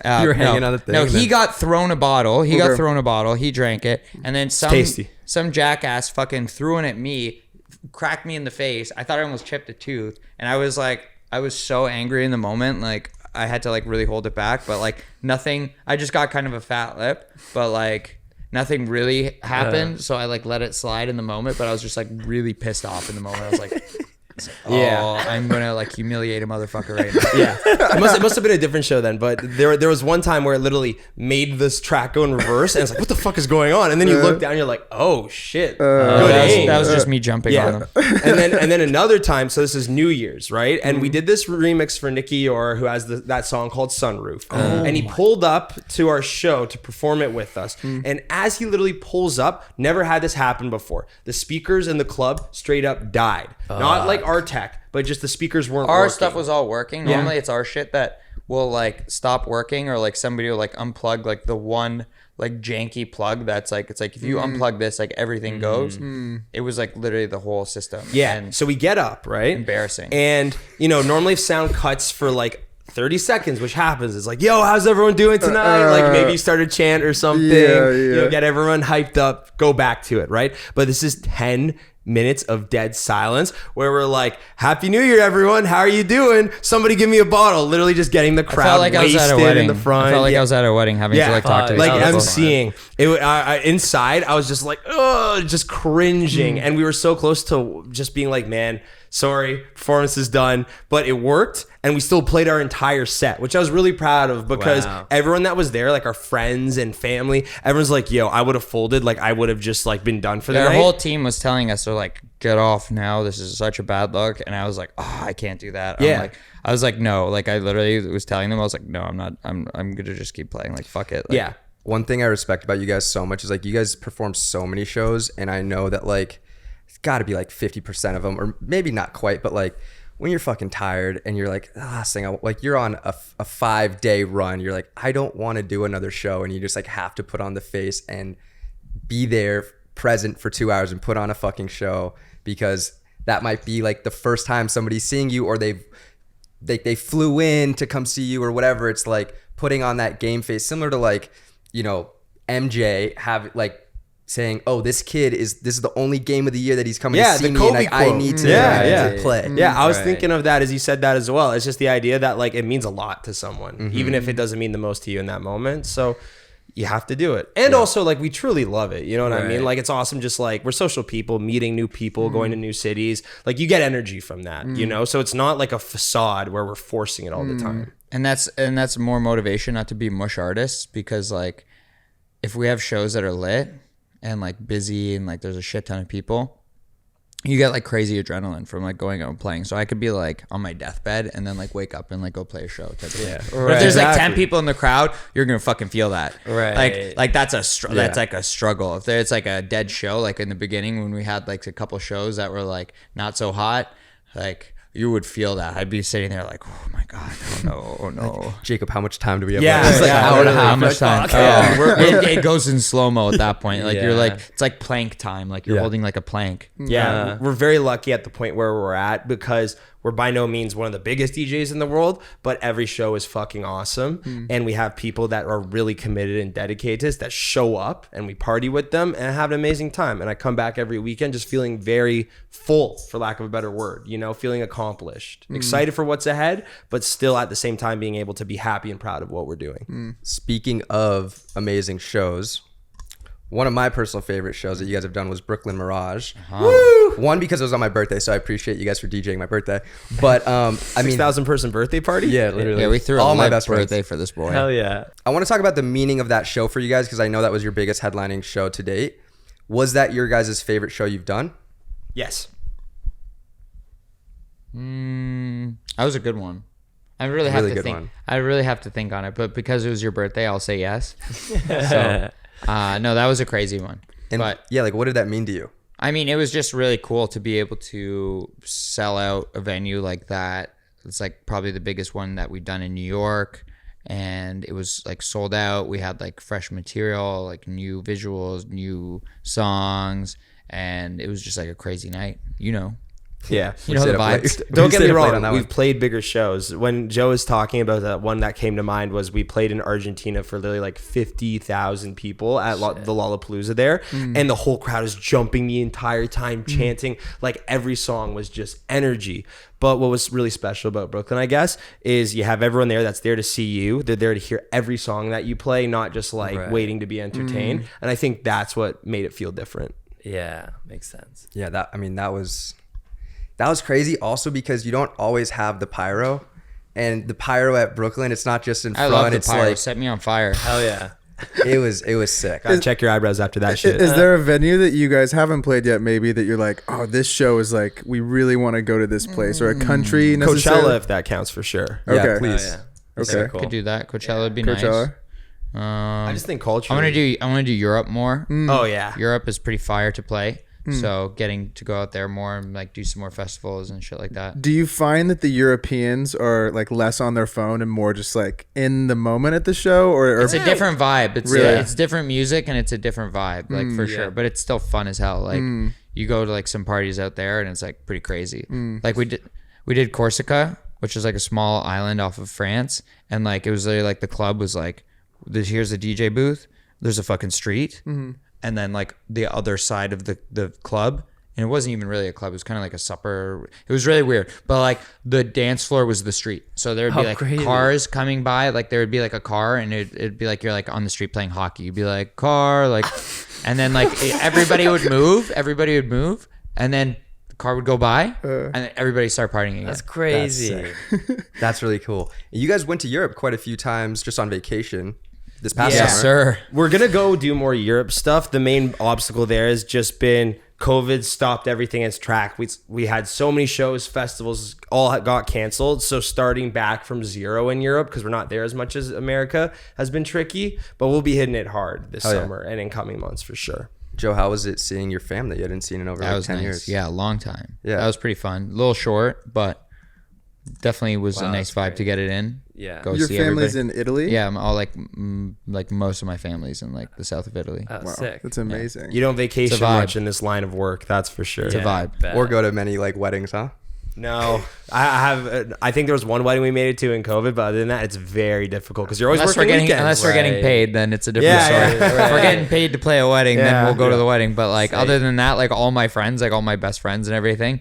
You were hanging on the thing. No, he got thrown a bottle. He drank it. And then some jackass fucking threw it at me, cracked me in the face. I thought I almost chipped a tooth. And I was like, I was so angry in the moment. Like, I had to like really hold it back. But like nothing, I just got kind of a fat lip. But like... nothing really happened. So I like let it slide in the moment. But I was just like really pissed off in the moment. I was like... I'm gonna like humiliate a motherfucker right now. Yeah, it must have been a different show then. But there was one time where it literally made this track go in reverse, and it's like, what the fuck is going on? And then you look down, and you're like, oh shit. That was just me jumping on him. and then another time. So this is New Year's, right? And we did this remix for Nicky Yor, who has that song called Sunroof, and he pulled up to our show to perform it with us. And as he literally pulls up, never had this happen before. The speakers in the club straight up died. Not like our tech, but just the speakers weren't Our working. stuff was all working. Normally it's our shit that will like stop working, or like somebody will like unplug like the one like janky plug that's like, it's like if you unplug this, like everything goes. It was like literally the whole system. Yeah. And so we get up, right? embarrassing. And, normally if sound cuts for like 30 seconds, which happens, it's like, yo, how's everyone doing tonight? Like maybe you start a chant or something, get everyone hyped up, go back to it, right? But this is 10 minutes of dead silence where we're like, Happy New Year, everyone. How are you doing? Somebody give me a bottle. Literally just getting the crowd wasted in the front. I felt like I was at a wedding having to like talk to these like people. emceeing. Inside, I was just like, just cringing. And we were so close to just being like, man, sorry, performance is done. But it worked, and we still played our entire set, which I was really proud of, because everyone that was there, like our friends and family, everyone's like, yo, I would have folded. Like I would have just like been done for the night. Their whole team was telling us, they're like, get off now. This is such a bad look. And I was like, I can't do that. I was like, no. Like I literally was telling them, I was like, no, I'm not. I'm gonna just keep playing. Like fuck it. Like, One thing I respect about you guys so much is like you guys perform so many shows, and I know that like it's got to be like 50% of them, or maybe not quite, but like when you're fucking tired and you're like, last thing, like you're on a 5-day run, you're like, I don't want to do another show, and you just like have to put on the face and be there present for 2 hours and put on a fucking show, because that might be like the first time somebody's seeing you, or they flew in to come see you or whatever. It's like putting on that game face, similar to like, MJ have like saying, oh, this is the only game of the year that he's coming to see me, and like I need to play. I was thinking of that as you said that as well. It's just the idea that like it means a lot to someone, even if it doesn't mean the most to you in that moment. So you have to do it. And also like we truly love it. You know what I mean? Like it's awesome. Just like we're social people, meeting new people, going to new cities. Like you get energy from that, So it's not like a facade where we're forcing it all the time. And that's more motivation not to be mush artists, because like if we have shows that are lit and like busy and like there's a shit ton of people, you get like crazy adrenaline from like going out and playing. So I could be like on my deathbed and then like wake up and like go play a show type of thing. But if there's like 10 people in the crowd, you're gonna fucking feel that. Like that's that's like a struggle. If there's like a dead show, like in the beginning when we had like a couple shows that were like not so hot, like you would feel that. I'd be sitting there like, oh my God, oh no. Like, Jacob, how much time do we have? It's like an hour and a half. How much time? It goes in slow-mo at that point. Like you're like, it's like plank time. Like you're holding like a plank. Yeah. We're very lucky at the point where we're at, because we're by no means one of the biggest DJs in the world, but every show is fucking awesome. And we have people that are really committed and dedicated to this, that show up, and we party with them and have an amazing time. And I come back every weekend just feeling very full, for lack of a better word, feeling accomplished, excited for what's ahead, but still at the same time being able to be happy and proud of what we're doing. Speaking of amazing shows, one of my personal favorite shows that you guys have done was Brooklyn Mirage. One, because it was on my birthday, so I appreciate you guys for DJing my birthday. But I mean, 6,000 person birthday party. Yeah, literally. Yeah, we threw all a my lit best birthday friends. for this boy. Hell yeah. I want to talk about the meaning of that show for you guys, because I know that was your biggest headlining show to date. Was that your guys' favorite show you've done? Yes. That was a good one. I really have to think. I really have to think on it, but because it was your birthday, I'll say yes. So, no, that was a crazy one. But yeah, like what did that mean to you? I mean, it was just really cool to be able to sell out a venue like that. It's like probably the biggest one that we've done in New York, and it was like sold out. We had like fresh material, like new visuals, new songs, and it was just like a crazy night, Yeah. You know the vibes. Don't get me wrong. We've played bigger shows. When Joe was talking about that, one that came to mind was we played in Argentina for literally like 50,000 people at the Lollapalooza there. And the whole crowd is jumping the entire time, chanting. Like every song was just energy. But what was really special about Brooklyn, I guess, is you have everyone there that's there to see you. They're there to hear every song that you play, not just like waiting to be entertained. And I think that's what made it feel different. Yeah, makes sense. Yeah, that was... That was crazy. Also because you don't always have the pyro, and the pyro at Brooklyn, it's not just in front. I love the it's pyro. like Set me on fire. Hell yeah. it was sick. Gotta check your eyebrows after that shit. Is there a venue that you guys haven't played yet, maybe, that you're like, oh, this show is like, we really want to go to this place, or a country necessarily? Coachella, if that counts for sure. Okay. Yeah, please. Oh, yeah. Okay. Cool. Could do that. Coachella would be Coachella. nice. I just think culture. I want to do Europe more. Oh yeah. Europe is pretty fire to play. So getting to go out there more and like do some more festivals and shit like that. Do you find that the Europeans are like less on their phone and more just like in the moment at the show, or It's a different vibe. It's Really? it's different music and it's a different vibe, like for sure. But it's still fun as hell. Like you go to like some parties out there and it's like pretty crazy. Like we did Corsica, which is like a small island off of France, and like it was literally like the club was like, here's a DJ booth, there's a fucking street, and then like the other side of the club, and it wasn't even really a club, it was kind of like a supper. It was really weird, but like the dance floor was the street, so there would be like crazy. cars coming by, like there would be like a car, and it'd be like you're like on the street playing hockey, you'd be like car, like and then like everybody would move, and then the car would go by, and then everybody start partying again. That's crazy. That's really cool. You guys went to Europe quite a few times just on vacation this past Yes, summer. sir. We're gonna go do more Europe stuff. The main obstacle there has just been COVID stopped everything in its track. We had so many shows, festivals, all got canceled. So starting back from zero in Europe, because we're not there as much as America, has been tricky. But we'll be hitting it hard this summer and in coming months for sure. Joe, how was it seeing your family that you hadn't seen in over That like was 10 nice. years? Yeah, a long time. Yeah. That was pretty fun. A little short, but definitely was a nice vibe to get it in. Yeah. Go Your see family's everybody. in Italy? Yeah, I'm all like most of my family's in like the south of Italy. Oh, Wow, sick. that's amazing. You don't vacation It's a vibe. much in this line of work, that's for sure. It's a vibe. bet. Or go to many like weddings, huh? No, I think there was one wedding we made it to in COVID, but other than that, it's very difficult because you're always Unless we're working getting weekends. unless we're getting Right. paid, then it's a different Yeah, story. yeah, If we're getting paid to play a wedding, then Yeah. we'll go to the wedding. But like Sick. other than that, like all my friends, like all my best friends and everything,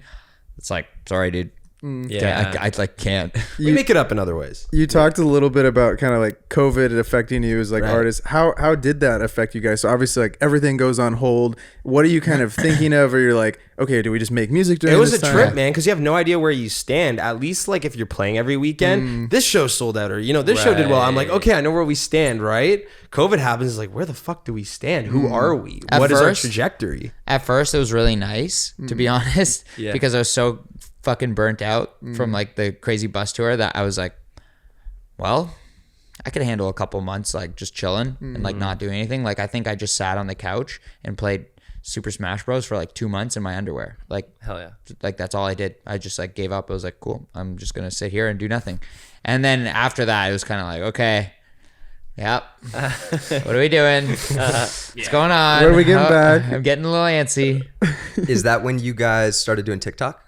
it's like sorry, dude. Yeah. I like can't. We make it up in other ways. You talked a little bit about kind of like COVID affecting you as like artists. How did that affect you guys? So obviously like everything goes on hold. What are you kind of thinking of? Or you're like, okay, do we just make music during It was this a time? trip, man, because you have no idea where you stand. At least like if you're playing every weekend, this show sold out, or this show did well. I'm like, okay, I know where we stand, right? COVID happens, it's like, where the fuck do we stand? Who are we? At What is our first- trajectory? At first, it was really nice, to be honest, Yeah. because I was so fucking burnt out from like the crazy bus tour that I was like, well, I could handle a couple months like just chilling and like not doing anything. Like I think I just sat on the couch and played Super Smash Bros for like 2 months in my underwear. Like Hell yeah. like that's all I did. I just like gave up. I was like, cool, I'm just gonna sit here and do nothing. And then after that, it was kind of like, okay, yep, what are we doing? What's going on? Where are we getting back? I'm getting a little antsy. Is that when you guys started doing TikTok?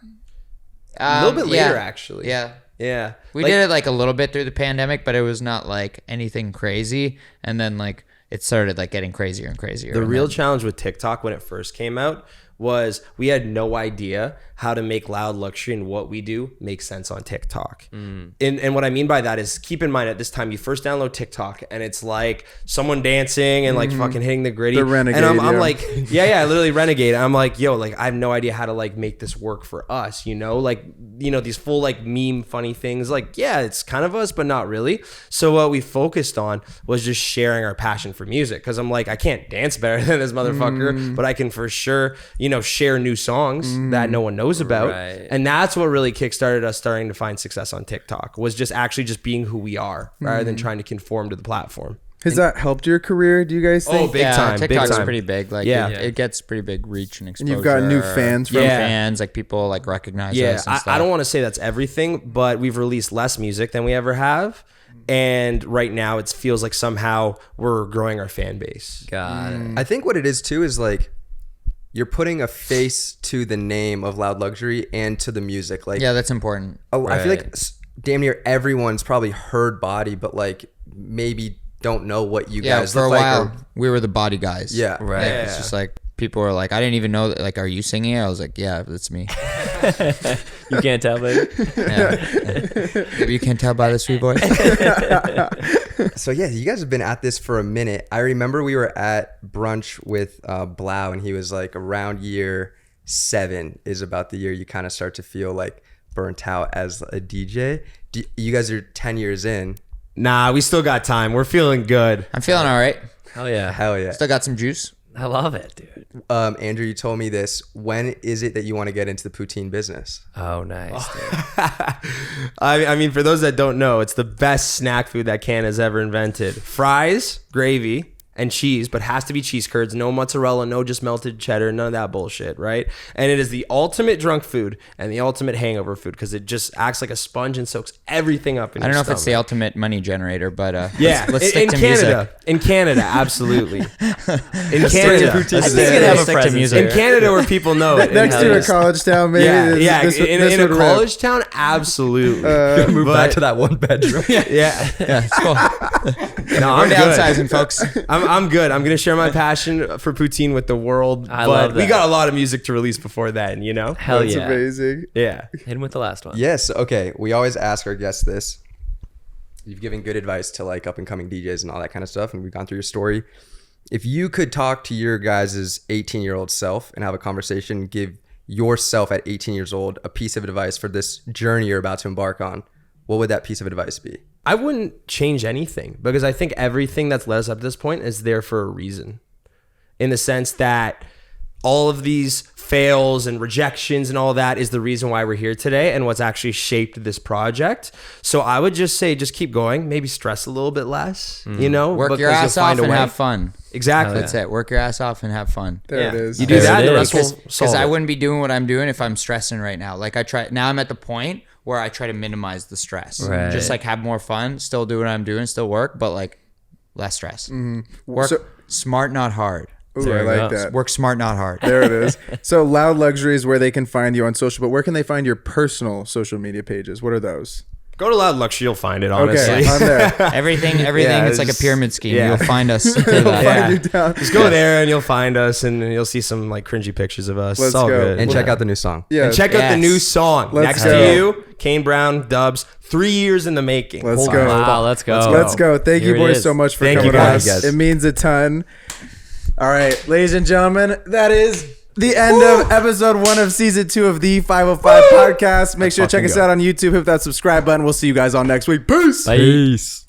A little bit later, yeah. actually. Yeah. Yeah. We Like, did it like a little bit through the pandemic, but it was not like anything crazy. And then like it started like getting crazier and crazier. The And real then- challenge with TikTok when it first came out was we had no idea how to make loud luxury and what we do make sense on TikTok. And what I mean by that is keep in mind at this time, you first download TikTok and it's like someone dancing and like fucking hitting the gritty. The renegade, and I'm yeah. like, yeah, literally renegade. I'm like, yo, like I have no idea how to like make this work for us, like, these full like meme funny things. Like, yeah, it's kind of us, but not really. So what we focused on was just sharing our passion for music. Cause I'm like, I can't dance better than this motherfucker, but I can for sure, share new songs that no one knows about. Right. And that's what really kickstarted us starting to find success on TikTok, was just actually just being who we are rather than trying to conform to the platform. Has that helped your career, do you guys think? Big time, big TikTok's time. pretty big. Like Yeah. it gets pretty big reach and exposure. You've got new fans from New Yeah. fans, like people like recognize Yeah, us and stuff. I don't want to say that's everything, but we've released less music than we ever have. And right now it feels like somehow we're growing our fan base. Got it. I think what it is too is like you're putting a face to the name of Loud Luxury and to the music. Like, Yeah, that's important. I feel like Right. damn near everyone's probably heard Body, but like maybe don't know what you Yeah, guys for a look like. while or- we were the Body guys. Yeah. Right. Like, it's just like people were like, I didn't even know that. Like, are you singing it? I was like, yeah, that's me. You can't tell, baby. Yeah. You can tell by the sweet voice. So yeah, you guys have been at this for a minute. I remember we were at brunch with Blau, and he was like around year 27 is about the year you kind of start to feel like burnt out as a DJ. You guys are 10 years in. Nah, we still got time. We're feeling good. I'm feeling all right. Hell yeah. Hell yeah. Still got some juice. I love it, dude. Andrew, you told me this. When is it that you want to get into the poutine business? Oh, nice, dude. I mean, for those that don't know, it's the best snack food that Canada has ever invented. Fries, gravy, and cheese, but has to be cheese curds, no mozzarella, no just melted cheddar, none of that bullshit, right? And it is the ultimate drunk food and the ultimate hangover food because it just acts like a sponge and soaks everything up in your I don't know stomach. if it's the ultimate money generator, but yeah, let's stick to Canada. music. In Canada, absolutely. In Canada, I think it have a presence. in Canada where people know it. Next to a college town, maybe. Yeah, This in would a rip. college town, absolutely. Move back to that one bedroom. Yeah. Yeah, it's cool. No, We're I'm good. downsizing, folks. I'm good. I'm gonna share my passion for poutine with the world. I but love we that. got a lot of music to release before then, you know? Hell That's yeah. amazing. Yeah. Hit him with the last one. Yes. Okay. We always ask our guests this. You've given good advice to like up and coming DJs and all that kind of stuff, and we've gone through your story. If you could talk to your guys' 18-year-old self and have a conversation, give yourself at 18 years old a piece of advice for this journey you're about to embark on, what would that piece of advice be? I wouldn't change anything because I think everything that's led us up to this point is there for a reason. In the sense that all of these fails and rejections and all that is the reason why we're here today and what's actually shaped this project. So I would just say, just keep going, maybe stress a little bit less, you know? Work your because you'll ass off find a and way. have fun. Exactly. That's it. Work your ass off and have fun. There it is. You do There that it and the is. rest will Because solve I it. wouldn't be doing what I'm doing if I'm stressing right now. Like now I'm at the point where I try to minimize the stress. Right. Just like have more fun, still do what I'm doing, still work, but like less stress. Work So- smart, not hard. Ooh, I There you like go. that. Work smart, not hard. There it is. So Loud Luxury is where they can find you on social, but where can they find your personal social media pages? What are those? Go to Loud Luxury, you'll find it, honestly. Okay, on there. Everything. Yeah, It's like a it's- pyramid scheme. yeah. You'll find us through They'll that. find you down. Just go there and you'll find us and you'll see some like cringy pictures of us. Let's It's all go. good. And check out the new song. Yeah. And check out the Yes. new song. Let's Next go. to you, Kane Brown, Dubs. 3 years in the making. Let's Holy go. Wow, let's go. Let's go. Thank Here you it boys is. so much for Thank coming you, on. guys. It means a ton. All right, ladies and gentlemen, that is the end of episode 1 of season 2 of the 505 podcast. Make sure to check us out on YouTube. Hit that subscribe button. We'll see you guys on next week. Peace. Bye. Peace.